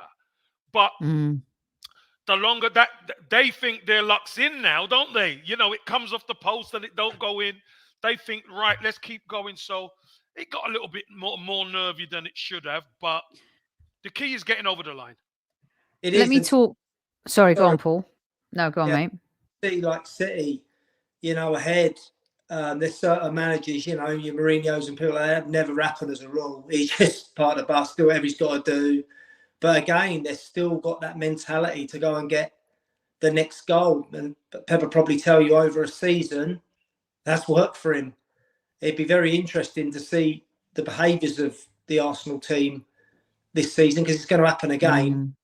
But the longer that they think their luck's in now, don't they? You know, it comes off the post and it don't go in. They think, right, let's keep going. So it got a little bit more nervy than it should have. But the key is getting over the line. Let me talk. Sorry, go on, Paul. No, go on, mate. City, you know, ahead. There's certain managers, you know, your Mourinho's and people like that, never happen as a rule. He's just part of the bus, do whatever he's got to do. But again, they've still got that mentality to go and get the next goal. And Pepper probably tell you over a season, that's worked for him. It'd be very interesting to see the behaviours of the Arsenal team this season because it's going to happen again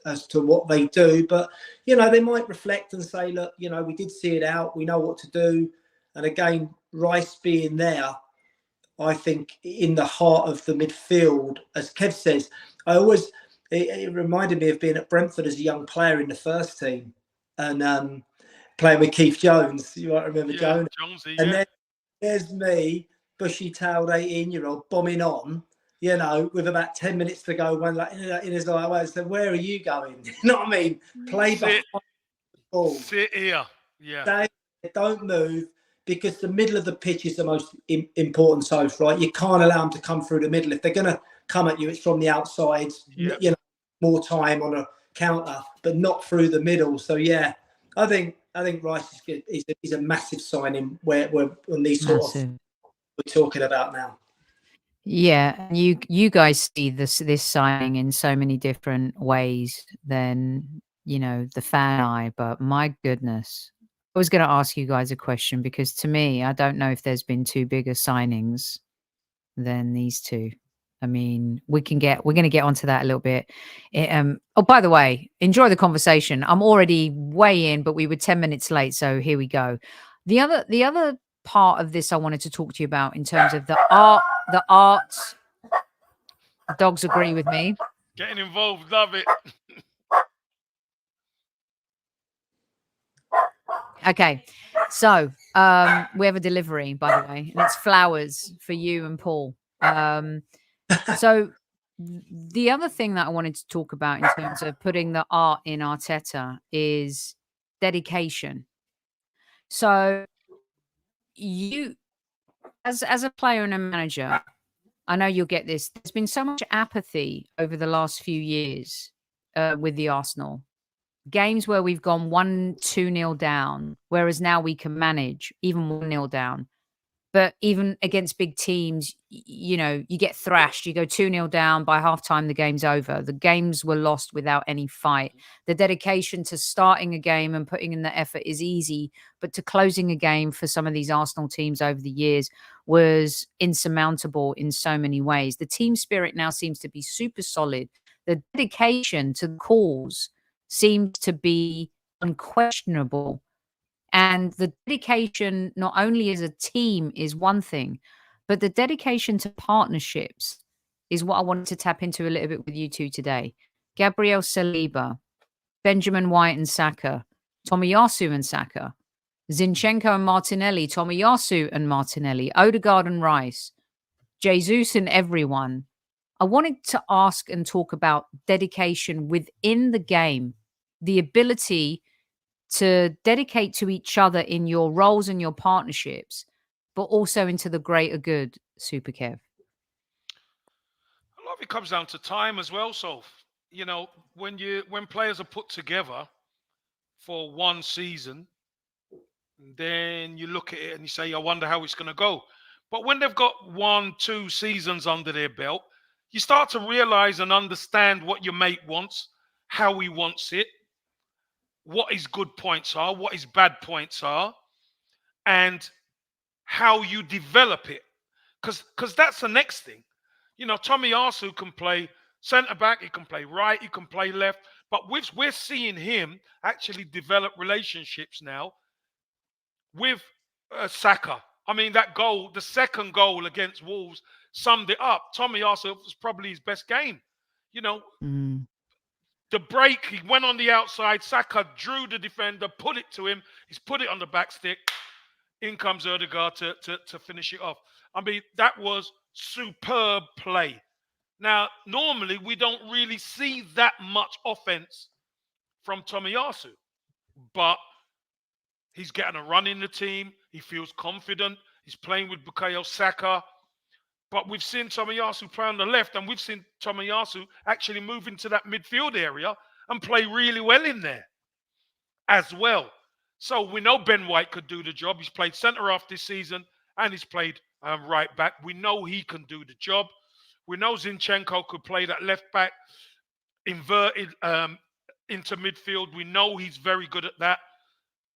as to what they do. But, you know, they might reflect and say, look, you know, we did see it out. We know what to do. And again, Rice being there, I think in the heart of the midfield, as Kev says, it reminded me of being at Brentford as a young player in the first team and playing with Keith Jones. You might remember Jones. Jonesy, and then there's me, bushy-tailed 18-year-old bombing on, you know, with about 10 minutes to go, when like in his eye, I said, "Where are you going?" You know what I mean? Play behind the ball. Sit here. Yeah. Don't move because the middle of the pitch is the most important. So, right, you can't allow them to come through the middle. If they're going to come at you, it's from the outside. Yep. You know, more time on a counter, but not through the middle. So, yeah, I think Rice is good. He's a massive signing where on these sort of we're talking about now. Yeah, you guys see this signing in so many different ways than, you know, the fan eye, but my goodness. I was going to ask you guys a question because to me, I don't know if there's been two bigger signings than these two. I mean, we're going to get onto that a little bit. Oh, by the way, enjoy the conversation. I'm already way in, but we were 10 minutes late, so here we go. The other part of this I wanted to talk to you about in terms of the arts. The dogs agree with me. Getting involved, love it. Okay, so we have a delivery, by the way, and it's flowers for you and Paul. So the other thing that I wanted to talk about in terms of putting the art in Arteta is dedication. So you, as a player and a manager, I know you'll get this. There's been so much apathy over the last few years with the Arsenal. Games where we've gone 1-2-0 down, whereas now we can manage even 1-0 down. But even against big teams, you know, you get thrashed. You go 2-0 down, by halftime, the game's over. The games were lost without any fight. The dedication to starting a game and putting in the effort is easy, but to closing a game for some of these Arsenal teams over the years was insurmountable in so many ways. The team spirit now seems to be super solid. The dedication to the cause seems to be unquestionable. And the dedication, not only as a team, is one thing, but the dedication to partnerships is what I wanted to tap into a little bit with you two today. Gabriel Saliba, Benjamin White and Saka, Tomiyasu and Saka, Zinchenko and Martinelli, Tomiyasu and Martinelli, Odegaard and Rice, Jesus and everyone. I wanted to ask and talk about dedication within the game, the ability to dedicate to each other in your roles and your partnerships, but also into the greater good, Super Kev. A lot of it comes down to time as well, Soph. You know, when players are put together for one season, then you look at it and you say, I wonder how it's going to go. But when they've got 1-2 seasons under their belt, you start to realize and understand what your mate wants, how he wants it, what his good points are, what his bad points are, and how you develop it. Because that's the next thing. You know, Tomiyasu can play centre-back, he can play right, he can play left, but we're seeing him actually develop relationships now with Saka. I mean, that goal, the second goal against Wolves, summed it up. Tomiyasu was probably his best game. You know, The break, he went on the outside. Saka drew the defender, put it to him. He's put it on the back stick. In comes Ødegaard to finish it off. I mean, that was superb play. Now, normally we don't really see that much offense from Tomiyasu, but he's getting a run in the team. He feels confident. He's playing with Bukayo Saka. But we've seen Tomiyasu play on the left, and we've seen Tomiyasu actually move into that midfield area and play really well in there as well. So we know Ben White could do the job. He's played centre-half this season, and he's played right back. We know he can do the job. We know Zinchenko could play that left back, inverted into midfield. We know he's very good at that.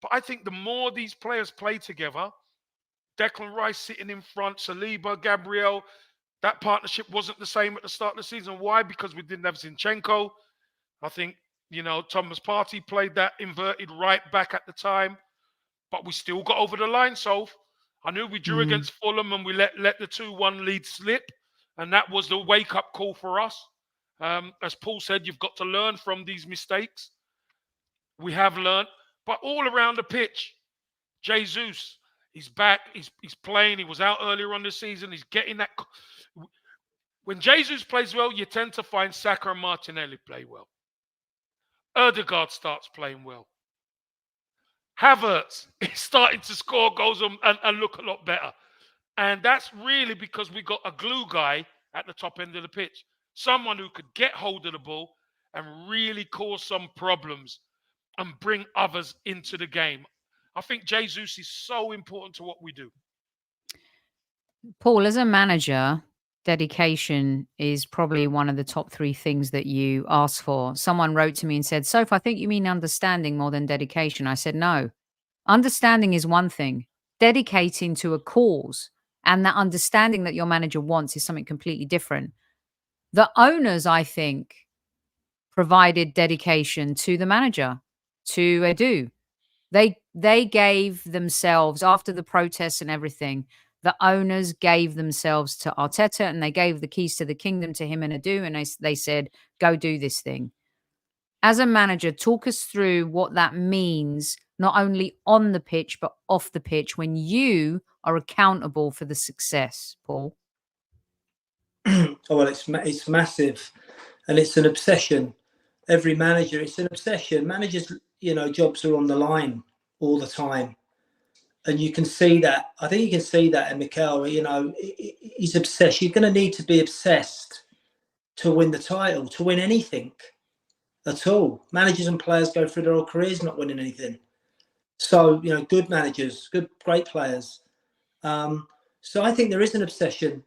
But I think the more these players play together, Declan Rice sitting in front, Saliba, Gabriel, that partnership wasn't the same at the start of the season. Why? Because we didn't have Zinchenko. I think, Thomas Partey played that inverted right back at the time, but we still got over the line. So I knew we drew against Fulham and we let the 2-1 lead slip, and that was the wake-up call for us. As Paul said, you've got to learn from these mistakes. We have learned, but all around the pitch, Jesus, he's back. He's playing. He was out earlier on this season. He's getting that. When Jesus plays well, you tend to find Saka and Martinelli play well. Ødegaard starts playing well. Havertz is starting to score goals and look a lot better. And that's really because we got a glue guy at the top end of the pitch. Someone who could get hold of the ball and really cause some problems and bring others into the game. I think Jesus is so important to what we do. Paul, as a manager, dedication is probably one of the top 3 things that you ask for. Someone wrote to me and said, Soph, I think you mean understanding more than dedication. I said, no. Understanding is one thing. Dedicating to a cause and that understanding that your manager wants is something completely different. The owners, I think, provided dedication to the manager, to Edu. They gave themselves, after the protests and everything, the owners gave themselves to Arteta and they gave the keys to the kingdom to him and Edu, and they said, go do this thing. As a manager, talk us through what that means, not only on the pitch, but off the pitch, when you are accountable for the success, Paul. Oh, well, it's massive, and it's an obsession. Every manager, it's an obsession. Managers, jobs are on the line all the time. And you can see that. I think you can see that in Mikel. He's obsessed. You're going to need to be obsessed to win the title, to win anything at all. Managers and players go through their whole careers not winning anything. So, good managers, great players. So I think there is an obsession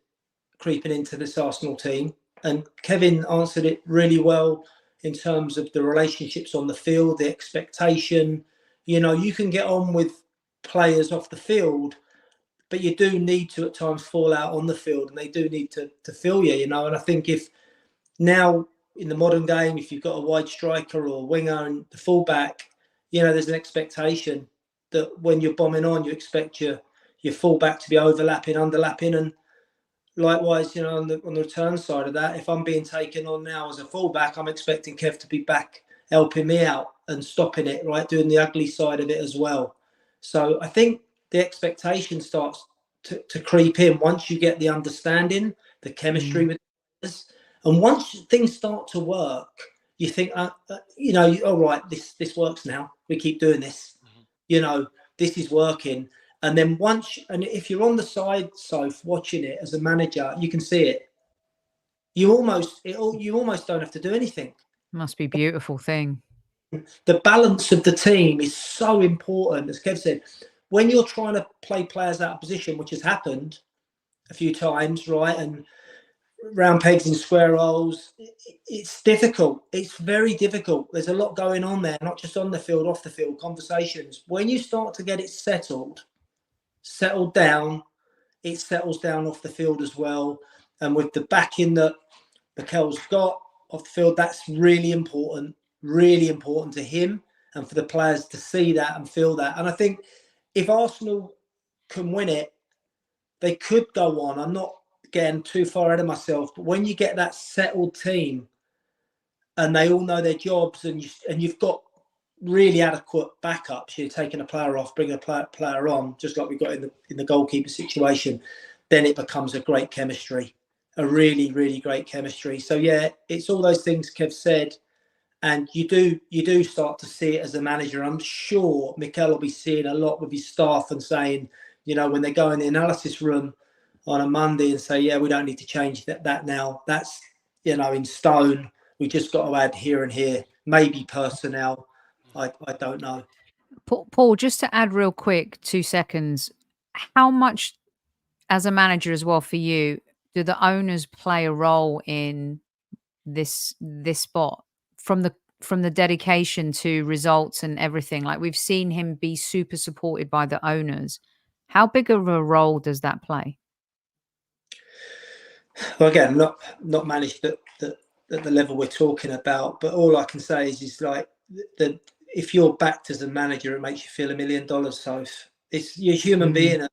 creeping into this Arsenal team. And Kevin answered it really well in terms of the relationships on the field, the expectation. You can get on with players off the field, but you do need to at times fall out on the field, and they do need to feel you, And I think if now in the modern game, if you've got a wide striker or winger and the fullback, there's an expectation that when you're bombing on, you expect your fullback to be overlapping, underlapping, and likewise, on the return side of that, if I'm being taken on now as a fullback, I'm expecting Kev to be back helping me out and stopping it, right, doing the ugly side of it as well. So I think the expectation starts to creep in once you get the understanding, the chemistry with us. And once things start to work, you think, all right, this works now. We keep doing this. This is working. And then if you're on the side, Soph, watching it as a manager, you can see it. You almost don't have to do anything. Must be a beautiful thing. The balance of the team is so important, as Kev said. When you're trying to play players out of position, which has happened a few times, right, and round pegs in square holes, it's difficult. It's very difficult. There's a lot going on there, not just on the field, off the field, conversations. When you start to get it settled down, it settles down off the field as well. And with the backing that Mikel's got off the field, that's really important to him and for the players to see that and feel that. And I think if Arsenal can win it, they could go on. I'm not getting too far ahead of myself, but when you get that settled team and they all know their jobs, and you've got really adequate backups. You're taking a player off, bringing a player on, just like we got in the goalkeeper situation. Then it becomes a great chemistry, a really, really great chemistry. So yeah, it's all those things Kev said, and you do start to see it as a manager. I'm sure Mikel will be seeing a lot with his staff and saying, when they go in the analysis room on a Monday and say, yeah, we don't need to change that now. That's in stone. We just got to add here and here, maybe personnel. I don't know. Paul, just to add real quick, 2 seconds, how much as a manager as well for you, do the owners play a role in this spot from the dedication to results and everything? Like, we've seen him be super supported by the owners. How big of a role does that play? Well, again, not managed at the level we're talking about, but all I can say is like if you're backed as a manager, it makes you feel $1 million. So you're a human being.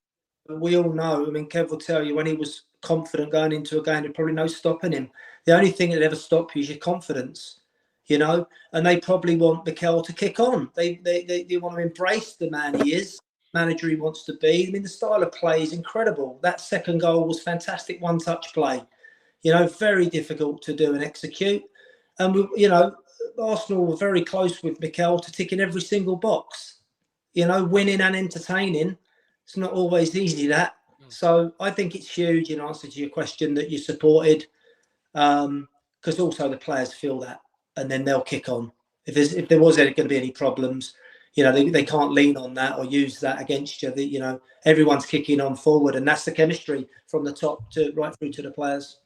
We all know. I mean, Kev will tell you when he was confident going into a game, there's probably no stopping him. The only thing that ever stop you is your confidence, and they probably want Mikel to kick on. They want to embrace the man he is, manager he wants to be. I mean, the style of play is incredible. That second goal was fantastic, one-touch play. Very difficult to do and execute. And Arsenal were very close with Mikel to tick in every single box. Winning and entertaining. It's not always easy, that. So I think it's huge in answer to your question that you supported, because also the players feel that, and then they'll kick on. If there was going to be any problems, they can't lean on that or use that against you. Everyone's kicking on forward, and that's the chemistry from the top to right through to the players.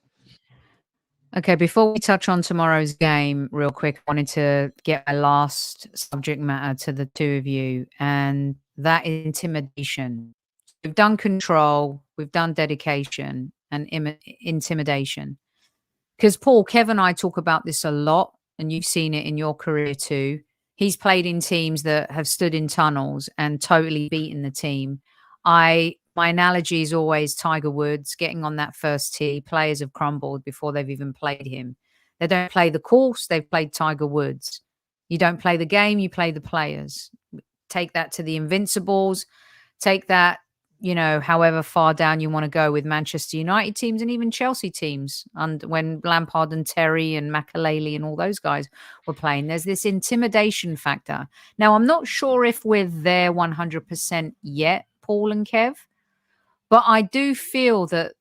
Okay, before we touch on tomorrow's game real quick, I wanted to get my last subject matter to the two of you, and that is intimidation. We've done control, we've done dedication and intimidation. Because Paul, Kev and I talk about this a lot, and you've seen it in your career too. He's played in teams that have stood in tunnels and totally beaten the team. My analogy is always Tiger Woods getting on that first tee. Players have crumbled before they've even played him. They don't play the course, they've played Tiger Woods. You don't play the game, you play the players. Take that to the Invincibles. Take that, however far down you want to go with Manchester United teams and even Chelsea teams. And when Lampard and Terry and Mikel'S and all those guys were playing, there's this intimidation factor. Now, I'm not sure if we're there 100% yet, Paul and Kev, but I do feel that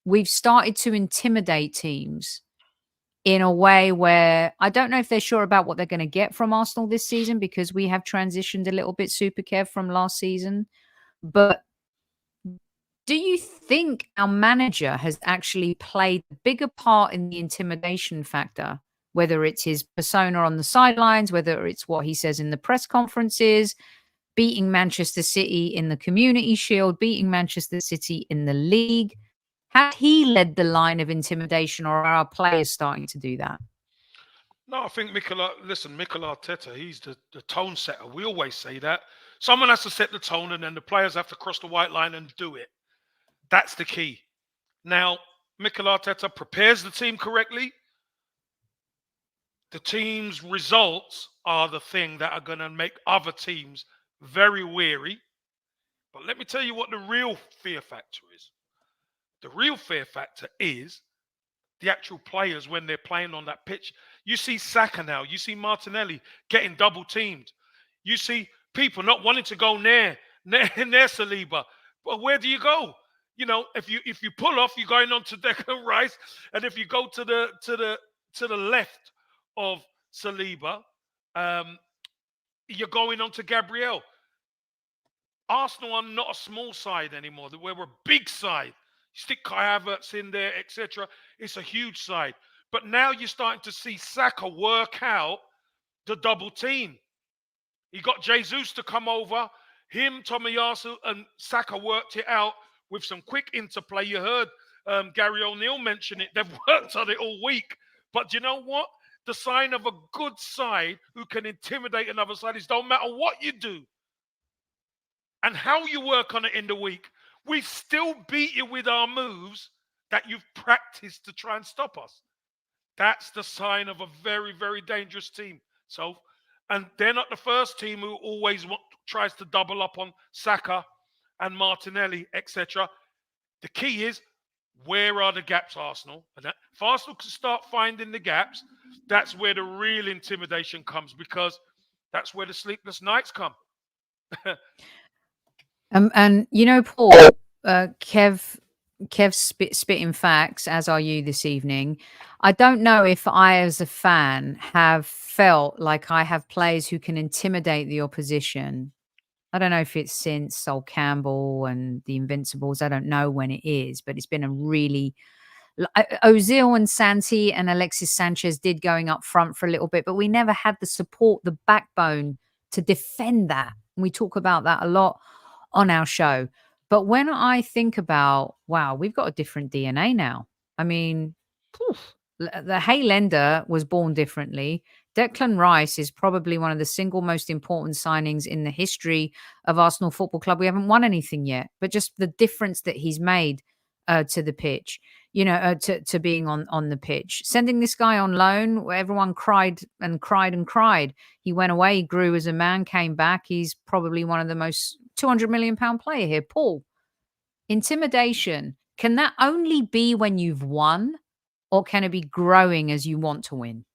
we've started to intimidate teams in a way where I don't know if they're sure about what they're going to get from Arsenal this season, because we have transitioned a little bit, Super Kev, from last season. But do you think our manager has actually played a bigger part in the intimidation factor, whether it's his persona on the sidelines, whether it's what he says in the press conferences, beating Manchester City in the Community Shield, beating Manchester City in the league? Had he led the line of intimidation, or are our players starting to do that? No, I think Mikel Arteta, he's the tone setter. We always say that. Someone has to set the tone, and then the players have to cross the white line and do it. That's the key. Now, Mikel Arteta prepares the team correctly. The team's results are the thing that are going to make other teams very weary. But let me tell you what the real fear factor is. The real fear factor is the actual players when they're playing on that pitch. You see Saka now. You see Martinelli getting double teamed. You see people not wanting to go near Saliba. But where do you go? If you pull off, you're going on to Declan Rice, and if you go to the left of Saliba, you're going on to Gabriel. Arsenal are not a small side anymore. We're a big side. Stick Kai Havertz in there, etc. It's a huge side. But now you're starting to see Saka work out the double team. He got Jesus to come over. Him, Tomiyasu, and Saka worked it out with some quick interplay. You heard Gary O'Neill mention it. They've worked on it all week. But you know what? The sign of a good side who can intimidate another side is don't matter what you do and how you work on it in the week, we still beat you with our moves that you've practiced to try and stop us. That's the sign of a very, very dangerous team. So, and they're not the first team who always tries to double up on Saka and Martinelli, etc. The key is, where are the gaps, Arsenal? And if Arsenal can start finding the gaps, that's where the real intimidation comes, because that's where the sleepless nights come. And Paul, Kev spitting facts, as are you this evening. I don't know if I, as a fan, have felt like I have players who can intimidate the opposition. I don't know if it's since Sol Campbell and the Invincibles. I don't know when it is, but it's been a really Ozil and Santi and Alexis Sanchez did going up front for a little bit, but we never had the support, the backbone to defend that. And we talk about that a lot on our show. But when I think about, wow, we've got a different DNA now. I mean, the Haylender was born differently. Declan Rice is probably one of the single most important signings in the history of Arsenal Football Club. We haven't won anything yet, but just the difference that he's made to the pitch, to being on the pitch. Sending this guy on loan, where everyone cried and cried and cried. He went away, he grew as a man, came back. He's probably one of the most £200 million player here. Paul, intimidation, can that only be when you've won, or can it be growing as you want to win?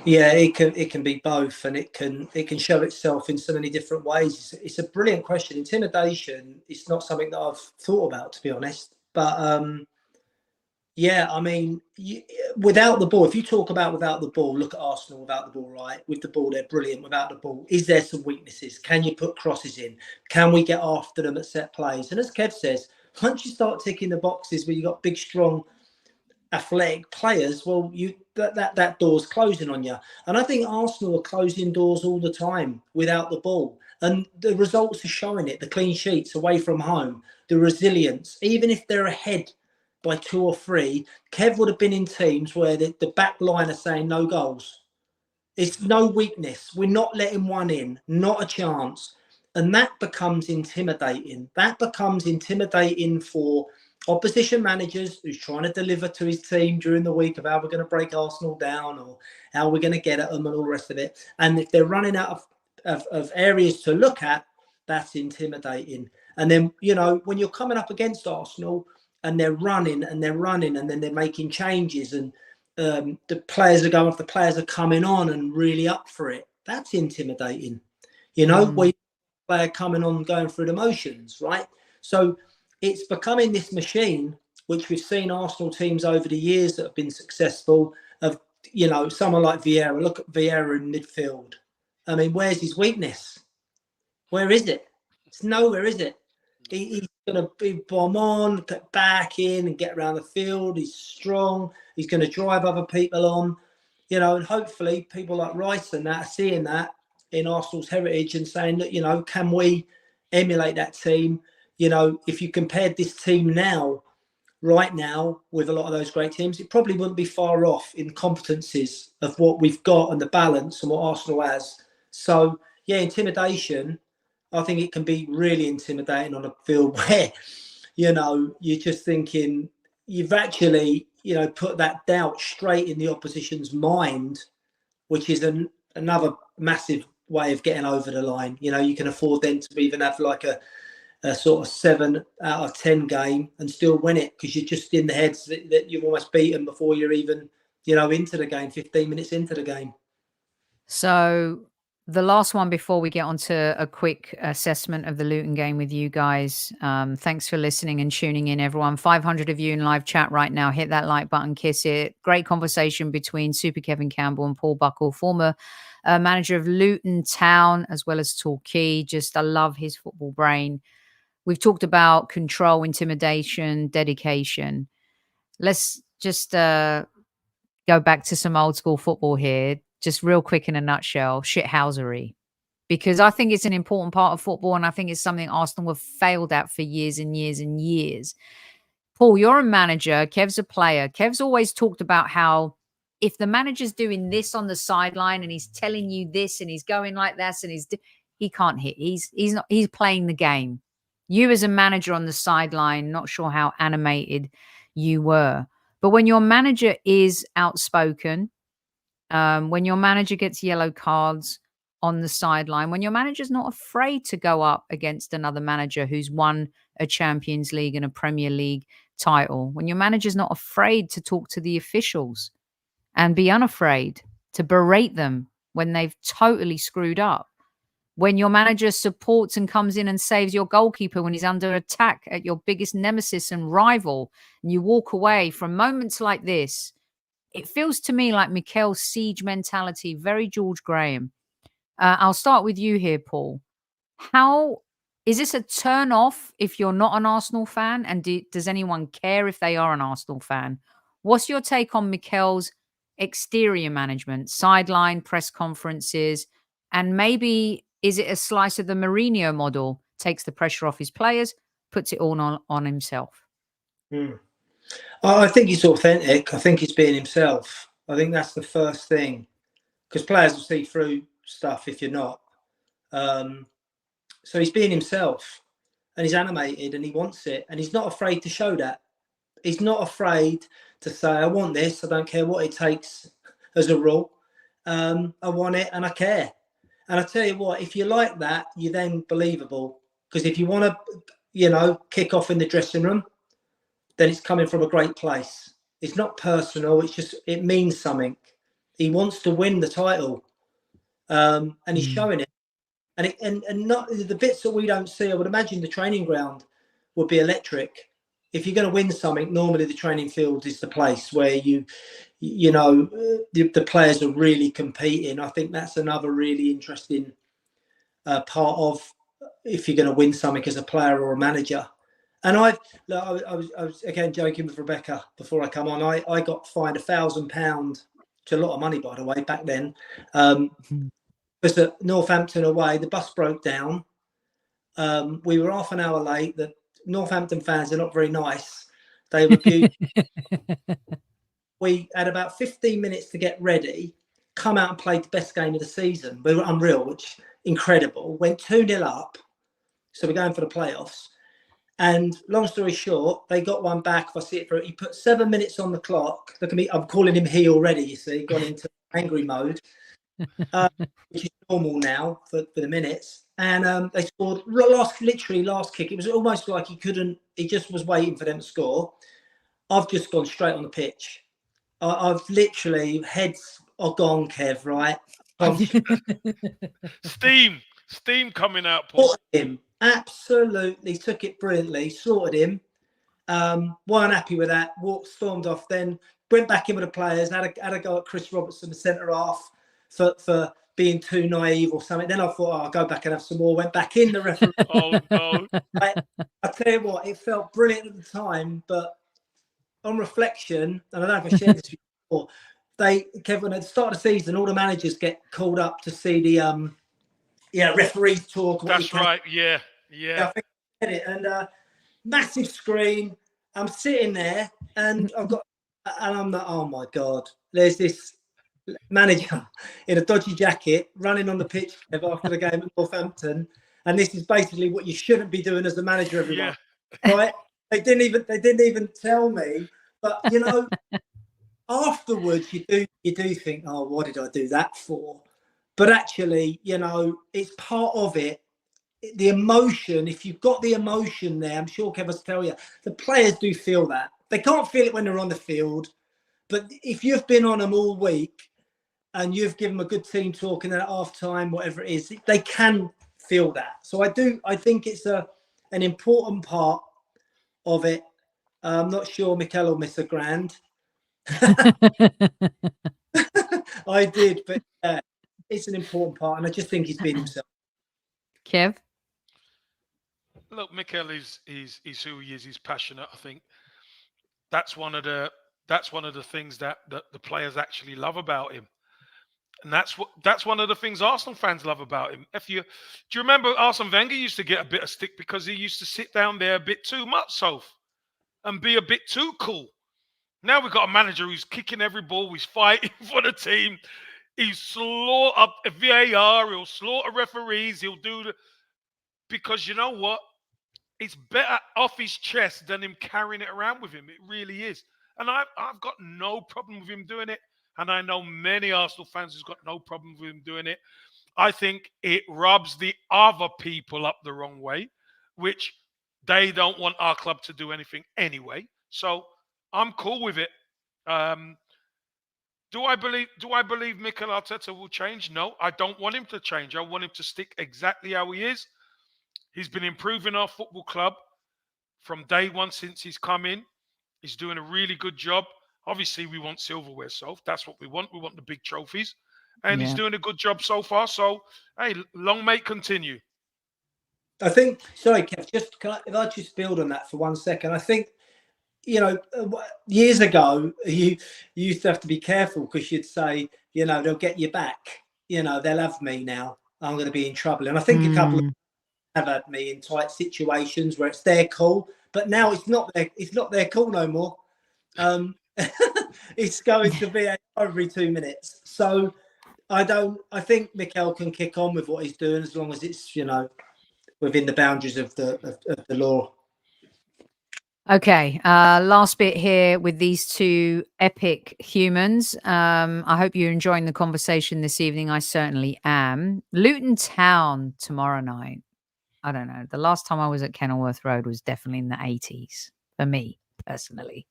Yeah, it can be both, and it can show itself in so many different ways. It's a brilliant question. Intimidation, it's not something that I've thought about, to be honest. But yeah, I mean, without the ball, if you talk about without the ball, look at Arsenal without the ball, right? With the ball, they're brilliant. Without the ball, is there some weaknesses? Can you put crosses in? Can we get after them at set plays? And as Kev says, once you start ticking the boxes where you've got big, strong, athletic players, well, that door's closing on you. And I think Arsenal are closing doors all the time without the ball, and the results are showing it. The clean sheets away from home, the resilience, even if they're ahead by 2 or 3, Kev would have been in teams where the back line are saying no goals. It's no weakness. We're not letting one in, not a chance. And that becomes intimidating. That becomes intimidating for opposition managers who's trying to deliver to his team during the week of how we're going to break Arsenal down or how we're going to get at them and all the rest of it. And if they're running out of areas to look at, that's intimidating. And then, when you're coming up against Arsenal and they're running and then they're making changes and the players are going off, the players are coming on and really up for it, that's intimidating. Where you player coming on, going through the motions, right? So it's becoming this machine, which we've seen Arsenal teams over the years that have been successful, of, someone like Vieira. Look at Vieira in midfield. I mean, where's his weakness? Where is it? It's nowhere, is it? He's going to be bomb on, get back in and get around the field. He's strong. He's going to drive other people on, and hopefully people like Rice and that are seeing that in Arsenal's heritage and saying that, can we emulate that team? If you compared this team right now, with a lot of those great teams, it probably wouldn't be far off in competencies of what we've got and the balance and what Arsenal has. So, yeah, intimidation, I think it can be really intimidating on a field where, you're just thinking you've actually, put that doubt straight in the opposition's mind, which is another massive way of getting over the line. You can afford then to even have like a sort of 7 out of 10 game and still win it, because you're just in the heads that you've almost beaten before you're even, into the game, 15 minutes into the game. So the last one before we get on to a quick assessment of the Luton game with you guys. Thanks for listening and tuning in, everyone. 500 of you in live chat right now. Hit that like button, kiss it. Great conversation between Super Kevin Campbell and Paul Buckle, former manager of Luton Town, as well as Torquay. I love his football brain. We've talked about control, intimidation, dedication. Let's just go back to some old school football here. Just real quick in a nutshell, shithousery. Because I think it's an important part of football, and I think it's something Arsenal have failed at for years and years and years. Paul, you're a manager. Kev's a player. Kev's always talked about how if the manager's doing this on the sideline and he's telling you this and he's going like this and he can't hit. He's playing the game. You as a manager on the sideline, not sure how animated you were. But when your manager is outspoken, when your manager gets yellow cards on the sideline, when your manager's not afraid to go up against another manager who's won a Champions League and a Premier League title, when your manager's not afraid to talk to the officials and be unafraid to berate them when they've totally screwed up, when your manager supports and comes in and saves your goalkeeper when he's under attack at your biggest nemesis and rival, and you walk away from moments like this, it feels to me like Mikel'S siege mentality, very George Graham. I'll start with you here, Paul. How is this a turn off if you're not an Arsenal fan? And does anyone care if they are an Arsenal fan? What's your take on Mikel'S exterior management, sideline press conferences, and maybe is it a slice of the Mourinho model? Takes the pressure off his players, puts it all on himself. I think he's authentic. I think he's being himself. I think that's the first thing, because players will see through stuff if you're not. So he's being himself, and he's animated, and he wants it, and he's not afraid to show that. He's not afraid to say, I want this. I don't care what it takes as a rule. I want it, and I care. And I tell you what, if you like that, you're then believable. Because if you want to, kick off in the dressing room, then it's coming from a great place. It's not personal. It's just, it means something. He wants to win the title. And he's showing it. And not the bits that we don't see, I would imagine the training ground would be electric. If you're going to win something, normally the training field is the place where the players are really competing. I think that's another really interesting part of if you're going to win something as a player or a manager. And I was again joking with Rebecca before I come on. I got fined £1,000, which is a lot of money, by the way, back then. Was at Northampton away. The bus broke down. We were half an hour late. The Northampton fans are not very nice. They were beautiful. We had about 15 minutes to get ready, come out and played the best game of the season. We were unreal, which incredible. Went 2-0 up. So we're going for the playoffs. And long story short, they got one back. If I see it through, he put 7 minutes on the clock. Look at me. I'm calling him he already, you see, gone into angry mode, which is normal now for the minutes. And they scored last kick. It was almost like he just was waiting for them to score. I've just gone straight on the pitch. I've literally, heads are gone, Kev, right? Steam coming out, Paul. Him. Absolutely took it brilliantly, sorted him. Weren't happy with that. Stormed off. Then went back in with the players. Had a go at Chris Robertson, the centre half, for being too naive or something. Then I thought, I'll go back and have some more. Went back in the referee. Oh no! I tell you what, it felt brilliant at the time, but on reflection, and I don't know if I shared this before, Kevin, at the start of the season, all the managers get called up to see the referees talk. That's right. Yeah. I think I get it. And massive screen. I'm sitting there, and I'm like, oh my god, there's this manager in a dodgy jacket running on the pitch after the game at Northampton, and this is basically what you shouldn't be doing as the manager, everyone. Yeah. Right? They didn't even tell me, but afterwards you do think, oh, what did I do that for? But actually, it's part of it. The emotion, if you've got the emotion there, I'm sure Kev will tell you, the players do feel that. They can't feel it when they're on the field, but if you've been on them all week and you've given them a good team talk and then at half time, whatever it is, they can feel that. So I think it's an important part of it. I'm not sure Mikel will miss a grand. I did, but it's an important part, and I just think he's been himself. Kev? Look, Mikel is who he is. He's passionate. I think that's one of the things that the players actually love about him, and that's one of the things Arsenal fans love about him. Do you remember Arsene Wenger used to get a bit of stick because he used to sit down there a bit too much, Soph, and be a bit too cool. Now we've got a manager who's kicking every ball, he's fighting for the team, he's slaughter VAR, he'll slaughter referees, because you know what? It's better off his chest than him carrying it around with him. It really is. And I've got no problem with him doing it. And I know many Arsenal fans who's got no problem with him doing it. I think it rubs the other people up the wrong way, which they don't want our club to do anything anyway. So I'm cool with it. Do I believe Mikel Arteta will change? No, I don't want him to change. I want him to stick exactly how he is. He's been improving our football club from day one since he's come in. He's doing a really good job. Obviously, we want silverware, so that's what we want. We want the big trophies. And he's doing a good job so far. So, hey, long may it continue. I think, sorry, Kev, if I just build on that for 1 second, I think, years ago, you used to have to be careful because you'd say, they'll get you back. They'll have me now. I'm going to be in trouble. And I think a couple of have had me in tight situations where it's their call, but now it's not their call no more. It's going to be every 2 minutes. So I think Mikel can kick on with what he's doing as long as it's, within the boundaries of the law. Okay, last bit here with these two epic humans. I hope you're enjoying the conversation this evening. I certainly am. Luton Town tomorrow night. I don't know. The last time I was at Kenilworth Road was definitely in the 80s for me personally.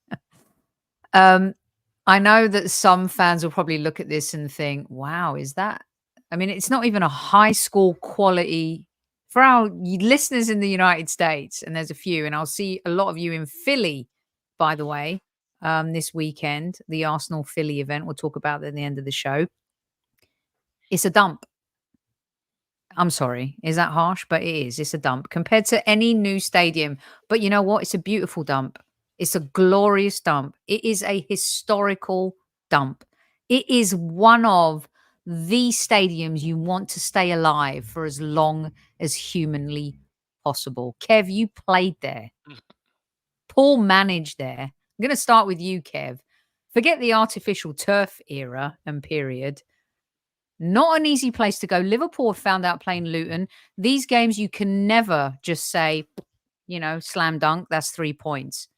I know that some fans will probably look at this and think, wow, is that? I mean, it's not even a high school quality. For our listeners in the United States, and there's a few, and I'll see a lot of you in Philly, by the way, this weekend, the Arsenal Philly event. We'll talk about that at the end of the show. It's a dump. I'm sorry. Is that harsh? But it is. It's a dump compared to any new stadium. But you know what? It's a beautiful dump. It's a glorious dump. It is a historical dump. It is one of the stadiums you want to stay alive for as long as humanly possible. Kev, you played there. Paul managed there. I'm going to start with you, Kev. Forget the artificial turf era and period. Not an easy place to go. Liverpool found out playing Luton. These games, you can never just say, slam dunk, that's 3 points.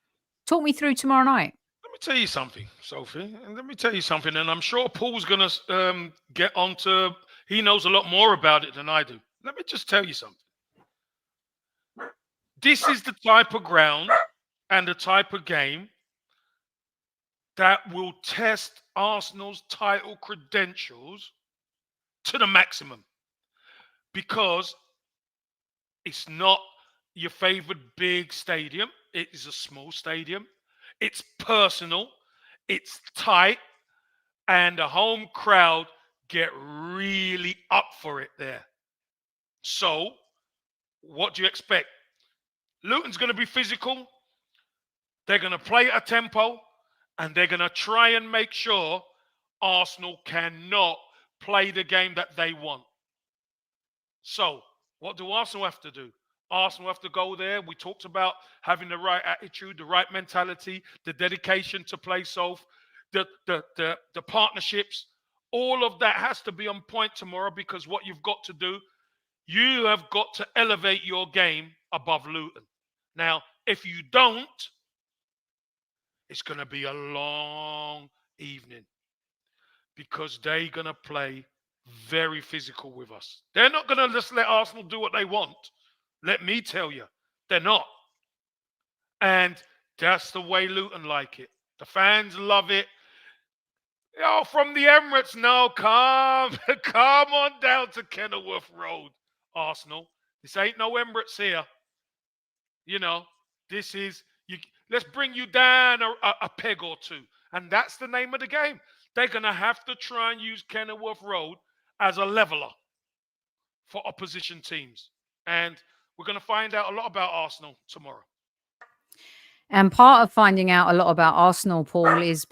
Talk me through tomorrow night. Let me tell you something, Sophie. And I'm sure Paul's going to get onto, he knows a lot more about it than I do. Let me just tell you something. This is the type of ground and the type of game that will test Arsenal's title credentials to the maximum, because it's not your favorite big stadium. It is a small stadium. It's personal. It's tight. And the home crowd get really up for it there. So what do you expect? Luton's going to be physical. They're going to play at a tempo. And they're going to try and make sure Arsenal cannot play the game that they want. So what do Arsenal have to do? Arsenal have to go there. We talked about having the right attitude, the right mentality, the dedication to play Soph, the partnerships. All of that has to be on point tomorrow, because what you've got to do, you have got to elevate your game above Luton. Now, if you don't, it's going to be a long evening, because they're going to play very physical with us. They're not going to just let Arsenal do what they want. Let me tell you, they're not. And that's the way Luton like it. The fans love it. From the Emirates, no, come on down to Kenilworth Road, Arsenal. This ain't no Emirates here. This is, let's bring you down a peg or two. And that's the name of the game. They're going to have to try and use Kenilworth Road as a leveler for opposition teams. And we're going to find out a lot about Arsenal tomorrow. And part of finding out a lot about Arsenal, Paul, is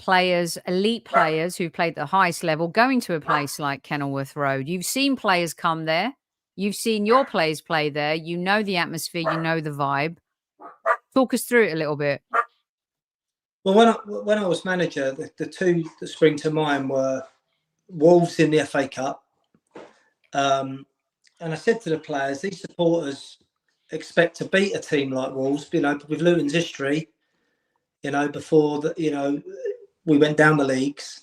elite players who played the highest level, going to a place like Kenilworth Road. You've seen players come there. You've seen your players play there. You know the atmosphere. You know the vibe. Talk us through it a little bit. Well, when I was manager, the two that spring to mind were Wolves in the FA Cup. And I said to the players, these supporters expect to beat a team like Wolves, with Luton's history. before we went down the leagues.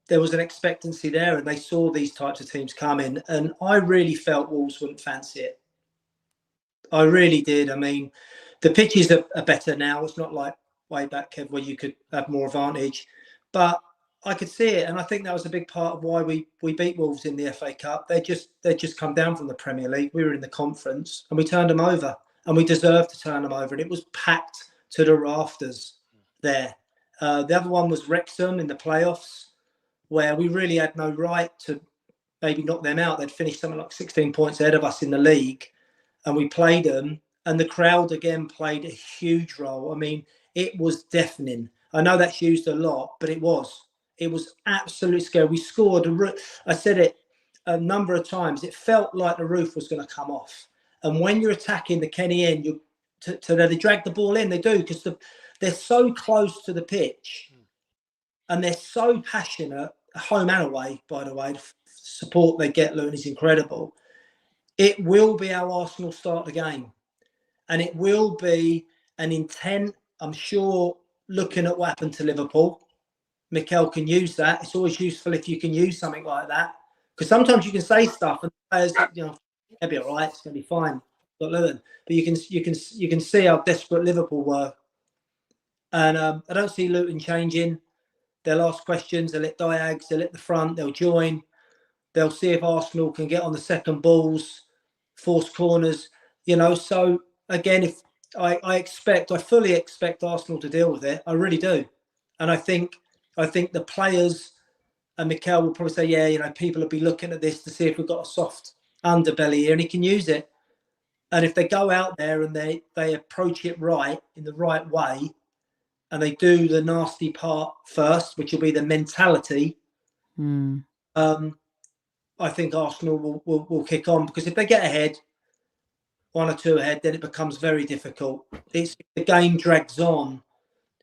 There was an expectancy there, and they saw these types of teams coming, and I really felt Wolves wouldn't fancy it. I really did. I mean, the pitches are better now. It's not like way back, Kev, where you could have more advantage, but I could see it, and I think that was a big part of why we beat Wolves in the FA Cup. They just come down from the Premier League. We were in the conference, and we turned them over, and we deserved to turn them over, and it was packed to the rafters there. The other one was Wrexham in the playoffs, where we really had no right to maybe knock them out. They'd finished something like 16 points ahead of us in the league, and we played them, and the crowd again played a huge role. I mean, it was deafening. I know that's used a lot, but it was absolutely scary. We scored. I said it a number of times. It felt like the roof was going to come off. And when you're attacking the Kenny end, they drag the ball in. They do, because they're so close to the pitch, and they're so passionate, home and away, by the way. The support they get, Luton, is incredible. It will be how Arsenal start the game. And it will be an intent, I'm sure, looking at what happened to Liverpool. Mikel can use that. It's always useful if you can use something like that, because sometimes you can say stuff and players, it'll be all right, it's going to be fine. But you can see how desperate Liverpool were, and I don't see Luton changing. They'll ask questions. They'll let Diags. They'll let the front. They'll join. They'll see if Arsenal can get on the second balls, force corners. So again, if I fully expect Arsenal to deal with it. I really do, and I think the players and Mikel will probably say, people will be looking at this to see if we've got a soft underbelly here, and he can use it. And if they go out there and they approach it right, in the right way, and they do the nasty part first, which will be the mentality, I think Arsenal will kick on, because if they get ahead, 1 or 2 ahead, then it becomes very difficult. The game drags on,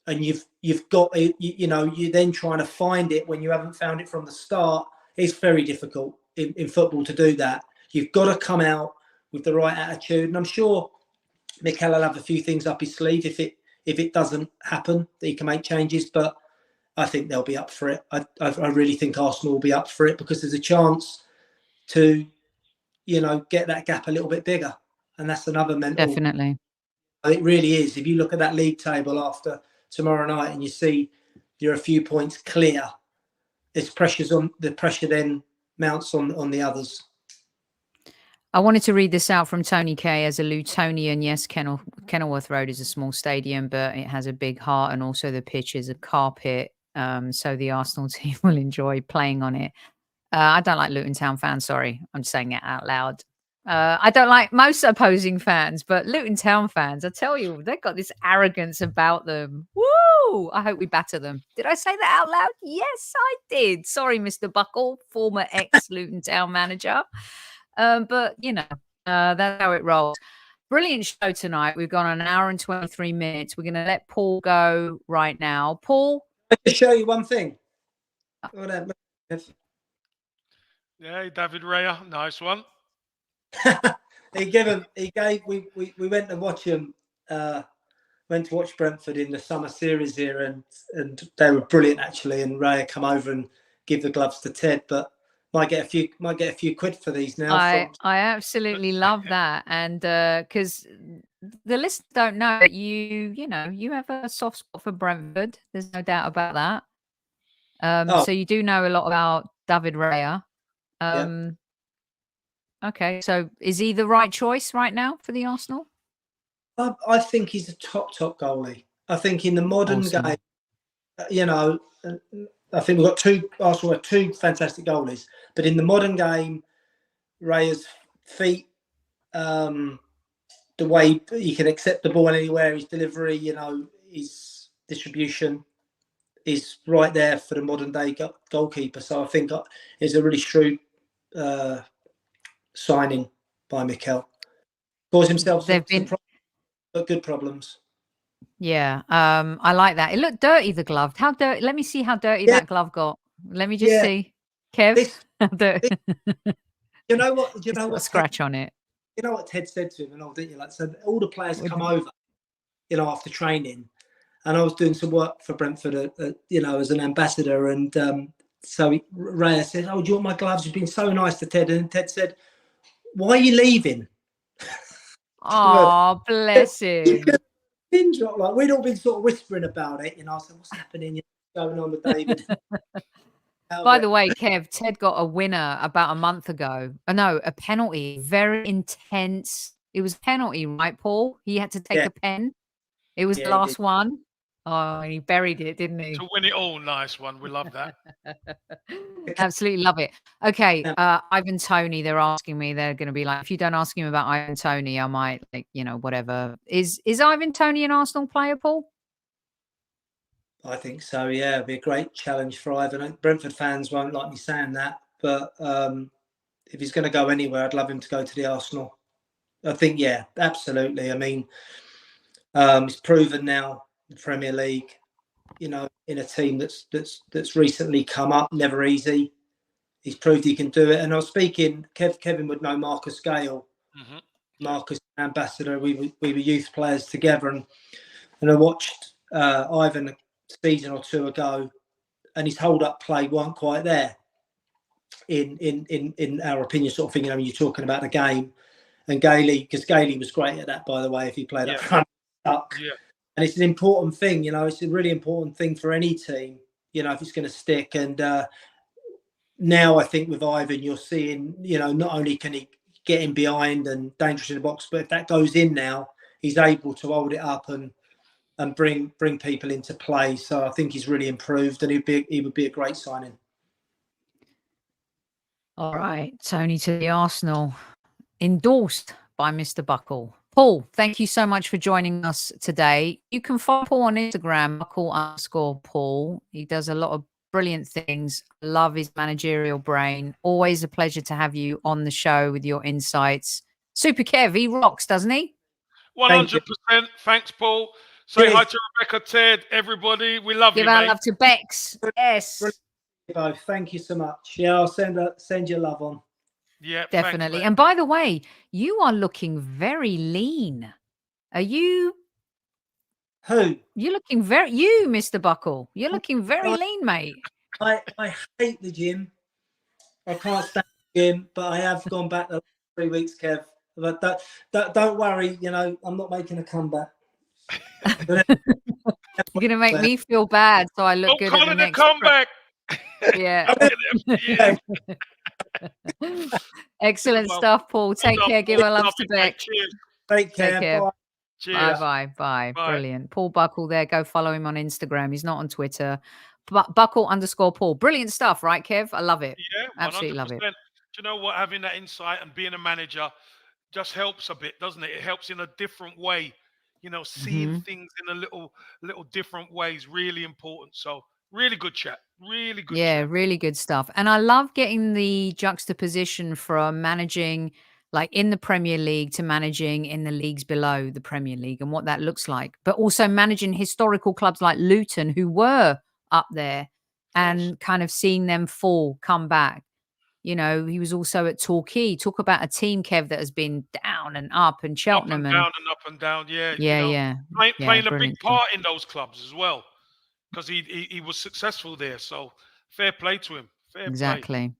and you've got you're then trying to find it when you haven't found it from the start. It's very difficult in football to do that. You've got to come out with the right attitude, and I'm sure Mikel will have a few things up his sleeve if it doesn't happen, that he can make changes. But I think they'll be up for it. I really think Arsenal will be up for it, because there's a chance to get that gap a little bit bigger, and that's another mental. Definitely, it really is. If you look at that league table after tomorrow night and you see you're a few points clear, the pressure then mounts on the others. I wanted to read this out from Tony K. As a Lutonian, yes, Kenilworth Road is a small stadium, but it has a big heart, and also the pitch is a carpet, so the Arsenal team will enjoy playing on it. I don't like Luton Town fans, sorry. I'm saying it out loud. I don't like most opposing fans, but Luton Town fans, I tell you, they've got this arrogance about them. Woo! I hope we batter them. Did I say that out loud? Yes, I did. Sorry, Mr. Buckle, former ex-Luton Town manager. But, that's how it rolls. Brilliant show tonight. We've gone an hour and 23 minutes. We're going to let Paul go right now. Paul? Let me show you one thing. Yeah, David Raya, nice one. We went to watch him. Went to watch Brentford in the summer series here, and they were brilliant actually. And Raya come over and give the gloves to Ted, but might get a few quid for these now. I absolutely love that, and because the listeners don't know that you have a soft spot for Brentford. There's no doubt about that. So you do know a lot about David Raya. Yeah. Okay, so is he the right choice right now for the Arsenal? I think he's a top goalie. I think in the modern game, I think Arsenal have 2 fantastic goalies, but in the modern game, Raya's feet, the way he can accept the ball anywhere, his delivery, his distribution is right there for the modern day goalkeeper. So I think it's a really shrewd signing by Mikel. Caused himself but good problems. Yeah, I like that. It looked dirty, the glove. How dirty? Let me see how dirty that glove got. Let me just see. Kev, how dirty. You know what? A scratch on it. You know what Ted said to him and all, didn't you? Like, so all the players come over after training, and I was doing some work for Brentford, as an ambassador, and so Raya said, "Oh, do you want my gloves? You've been so nice to Ted." And Ted said, "Why are you leaving?" Oh, bless him. Pin drop. Like, we'd all been sort of whispering about it, I said, "What's happening? What's going on with David?" By the way, Kev, Ted got a winner about a month ago. Oh, no, a penalty. Very intense. It was a penalty, right, Paul? He had to take a pen. It was the last one. Oh, and he buried it, didn't he? To win it all, nice one. We love that. Absolutely love it. Okay, Ivan Toney, they're asking me, they're going to be like, if you don't ask him about Ivan Toney, I might, whatever. Is Ivan Toney an Arsenal player, Paul? I think so, yeah. It'd be a great challenge for Ivan. Brentford fans won't like me saying that, but if he's going to go anywhere, I'd love him to go to the Arsenal. I think, yeah, absolutely. I mean, he's proven now the Premier League, in a team that's recently come up, never easy. He's proved he can do it. And I was speaking, Kevin would know Marcus Gale. Mm-hmm. Marcus, ambassador. We were youth players together, and I watched Ivan a season or two ago, and his hold-up play weren't quite there. In our opinion, sort of thing. You're talking about the game, and because Gailey was great at that, by the way. If he played up front, and it's an important thing. It's a really important thing for any team. If it's going to stick. And now I think with Ivan, you're seeing, not only can he get in behind and dangerous in the box, but if that goes in now, he's able to hold it up and bring people into play. So I think he's really improved, and he would be a great signing. All right, Tony to the Arsenal, endorsed by Mr. Buckle. Paul, thank you so much for joining us today. You can follow Paul on Instagram, Buckle_Paul. He does a lot of brilliant things. Love his managerial brain. Always a pleasure to have you on the show with your insights. Super Kev, he rocks, doesn't he? 100%. Thanks, Paul. Say hi to Rebecca, Ted, everybody. We love you, mate. Give our love to Bex. Yes. Both. Thank you so much. Yeah, I'll send your love on. Yeah, definitely. Thanks, and by the way, you are looking very lean. Are you? Who? You're looking Mr. Buckle. You're looking very lean, mate. I hate the gym. I can't stand the gym, but I have gone back the last 3 weeks, Kev. But don't worry, I'm not making a comeback. You're gonna make me feel bad, so I look good at the next comeback. Yeah. Excellent stuff, Paul. Take care. Give our love to Beck. Take care. Bye. Cheers. Bye. Brilliant. Paul Buckle there. Go follow him on Instagram. He's not on Twitter. Buckle_Paul. Brilliant stuff, right, Kev? I love it. Yeah, 100%. Absolutely love it. Do you know what? Having that insight and being a manager just helps a bit, doesn't it? It helps in a different way. Seeing things in a little different ways, really important. So really good chat. Really good chat. Really good stuff. And I love getting the juxtaposition from managing like in the Premier League to managing in the leagues below the Premier League and what that looks like, but also managing historical clubs like Luton who were up there and kind of seeing them come back. He was also at Torquay. Talk about a team, Kev, that has been down and up, and Cheltenham. Up and down. Yeah. Playing a big part in those clubs as well, because he was successful there. So fair play to him. Exactly.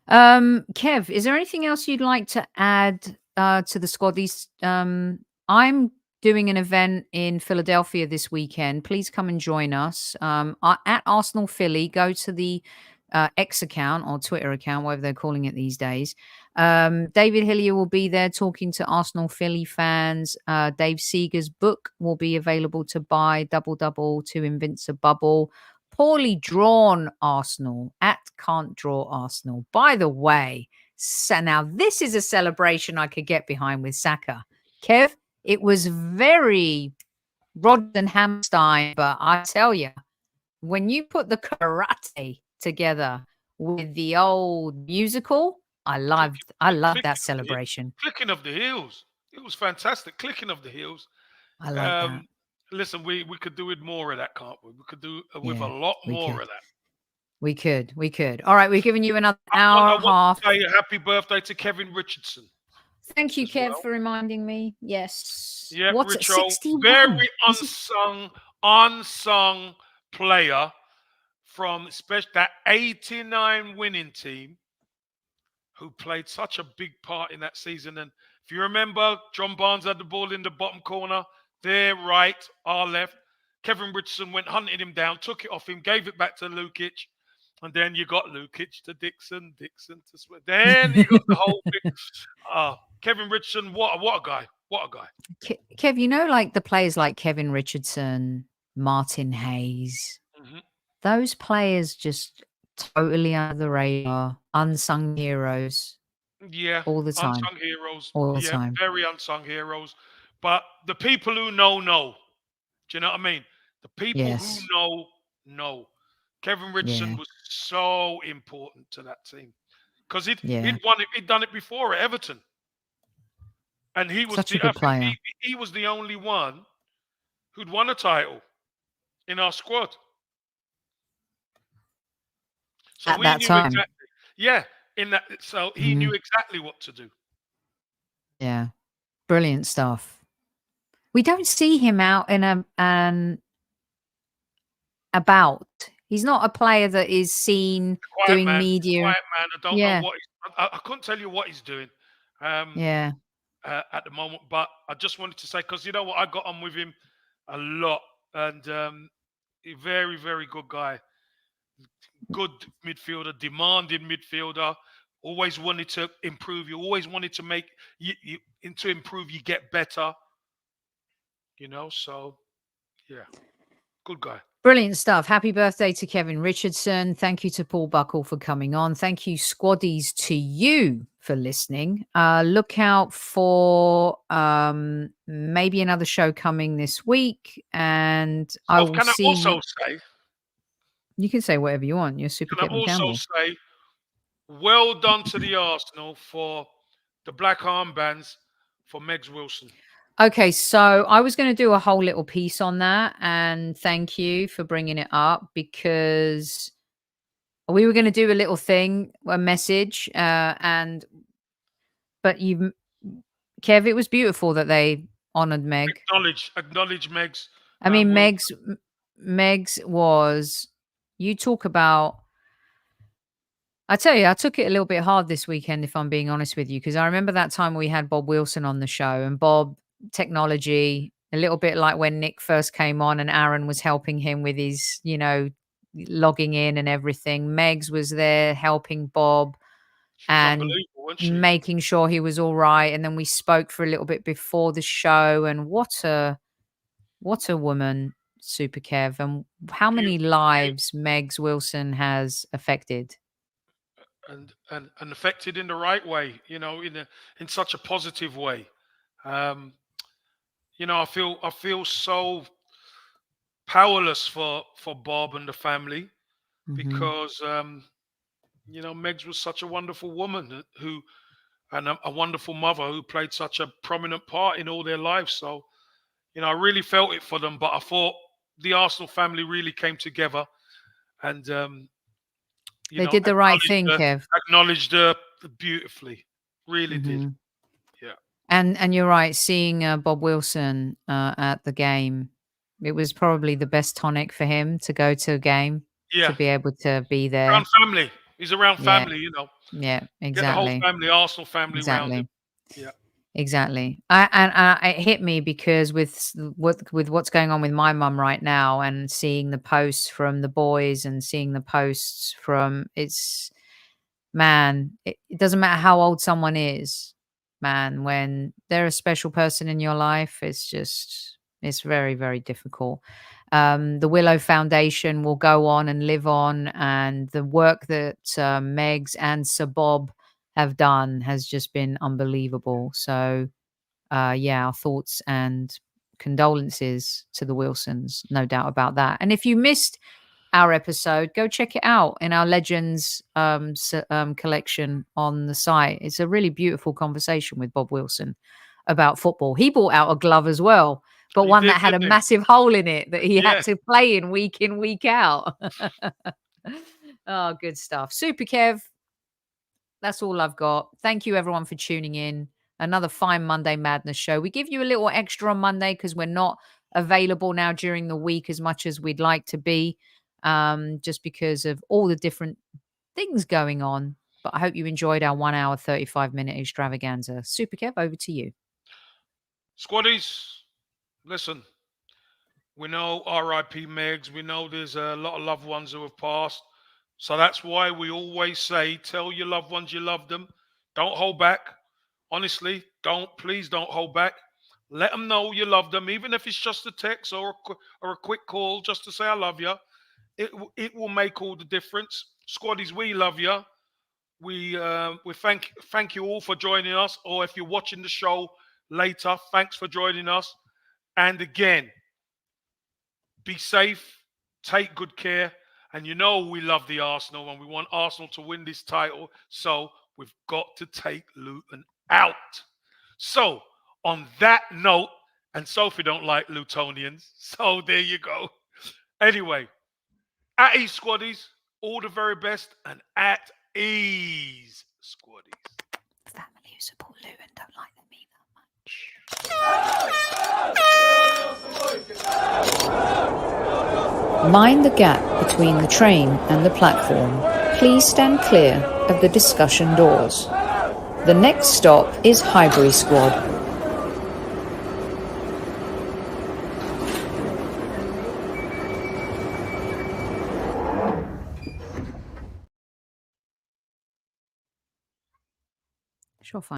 Kev, is there anything else you'd like to add to the squad? I'm doing an event in Philadelphia this weekend. Please come and join us at Arsenal Philly. Go to the X account or Twitter account, whatever they're calling it these days. David Hillier will be there talking to Arsenal Philly fans. Dave Seeger's book will be available to buy, Double to Invincible. Poorly drawn Arsenal at Can't Draw Arsenal. By the way, so now this is a celebration I could get behind with Saka. Kev, it was very Rodgers and Hammerstein, but I tell you, when you put the karate together with the old musical, I loved that celebration. Clicking of the heels. It was fantastic. Clicking of the heels. I love that. Listen, we could do with more of that, can't we? We could do with a lot more of that. We could. All right, we're giving you another hour and a half. Say happy birthday to Kevin Richardson. Thank you, as Kev, well. for reminding me. Yes. Yeah, What's Richo, 61? very Is it- unsung player from especially that 89 winning team who played such a big part in that season. And if you remember, John Barnes had the ball in the bottom corner, their right, our left. Kevin Richardson went hunting him down, took it off him, gave it back to Lukic. And then you got Lukic to Dixon, Dixon to Sweat. Then you got the whole thing. Kevin Richardson, what a guy. What a guy. Kev, you know, like the players like Kevin Richardson, Martin Hayes, Hmm. those players just totally under the radar, unsung heroes Yeah, all the time. unsung heroes. All the Yeah, time. very unsung heroes. But the people who know. Do you know what I mean? The people Yes. who know. Kevin Richardson Yeah. was so important to that team because Yeah. he'd won it. He'd done it before at Everton, and he was Such a I good think player. he was the only one who'd won a title in our squad. So At we that knew time. exactly. Yeah, in that. So he knew exactly what to do. Yeah. Brilliant stuff. We don't see him out in an about. He's not a player that is seen doing media. Quiet man. I don't Yeah. know what I couldn't tell you what he's doing. Yeah. At the moment, but I just wanted to say because you know what, I got on with him a lot, and a very, very good guy, good midfielder, demanding midfielder. Always wanted to improve. You always wanted to make you to improve. You get better. You know, so yeah, good guy. Brilliant stuff. Happy birthday to Kevin Richardson. Thank you to Paul Buckle for coming on. Thank you, squaddies, to you for listening. Look out for maybe another show coming this week. And I So will can I see also you. say? You can say whatever you want. You're Super Can I Kevin also Campbell. say, well done to the Arsenal for the black armbands for Megs Wilson. Okay, so I was going to do a whole little piece on that, and thank you for bringing it up because we were going to do a little thing, a message, but Kev, it was beautiful that they honored Meg. Acknowledge Megs. I mean, Will. Meg's was, you talk about, I tell you, I took it a little bit hard this weekend, if I'm being honest with you, because I remember that time we had Bob Wilson on the show, and Bob, technology, a little bit like when Nick first came on and Aaron was helping him with his, logging in and everything. Megs was there helping Bob and Unbelievable, wasn't she? making sure he was all right. And then we spoke for a little bit before the show, and what a woman, Super Kev, and how many lives Megs Wilson has affected. And affected in the right way, in such a positive way. I feel so powerless for Bob and the family because Megs was such a wonderful woman and a wonderful mother who played such a prominent part in all their lives. So, I really felt it for them, but I thought the Arsenal family really came together and they did the right thing, Kev. Acknowledged her beautifully. Really did. Yeah. And you're right. Seeing Bob Wilson at the game, it was probably the best tonic for him to go to a game, to be able to be there. Around family. He's around family, Yeah, exactly. Get the whole family, Arsenal family around him. Yeah. Exactly. It hit me because with what's going on with my mum right now, and seeing the posts from the boys and seeing the posts from it doesn't matter how old someone is, man, when they're a special person in your life, it's very, very difficult. The Willow Foundation will go on and live on, and the work that Megs and Sir Bob have done has just been unbelievable. So, our thoughts and condolences to the Wilsons, no doubt about that. And if you missed our episode, go check it out in our Legends collection on the site. It's a really beautiful conversation with Bob Wilson about football. He brought out a glove as well, but one that had a massive hole in it that he had to play in, week out. Oh, good stuff. Super Kev. That's all I've got. Thank you, everyone, for tuning in. another fine Monday Madness show. We give you a little extra on Monday because we're not available now during the week as much as we'd like to be, just because of all the different things going on. But I hope you enjoyed our 1 hour, 35-minute extravaganza. Super Kev, over to you. Squaddies, listen, we know R.I.P. Megs. We know there's a lot of loved ones who have passed. So that's why we always say, tell your loved ones you love them. Don't hold back. Honestly, please don't hold back. Let them know you love them, even if it's just a text or a quick call just to say I love you. It will make all the difference. Squaddies, we love you. We thank you all for joining us. Or if you're watching the show later, thanks for joining us. And again, be safe, take good care. And you know we love the Arsenal and we want Arsenal to win this title. So we've got to take Luton out. So on that note, and Sophie don't like Lutonians, so there you go. Anyway, at ease, Squaddies, all the very best, and at ease, Squaddies. Family who support Luton don't like them either much. Mind the gap between the train and the platform. Please stand clear of the discussion doors. The next stop is Highbury Squad. Sure, fine.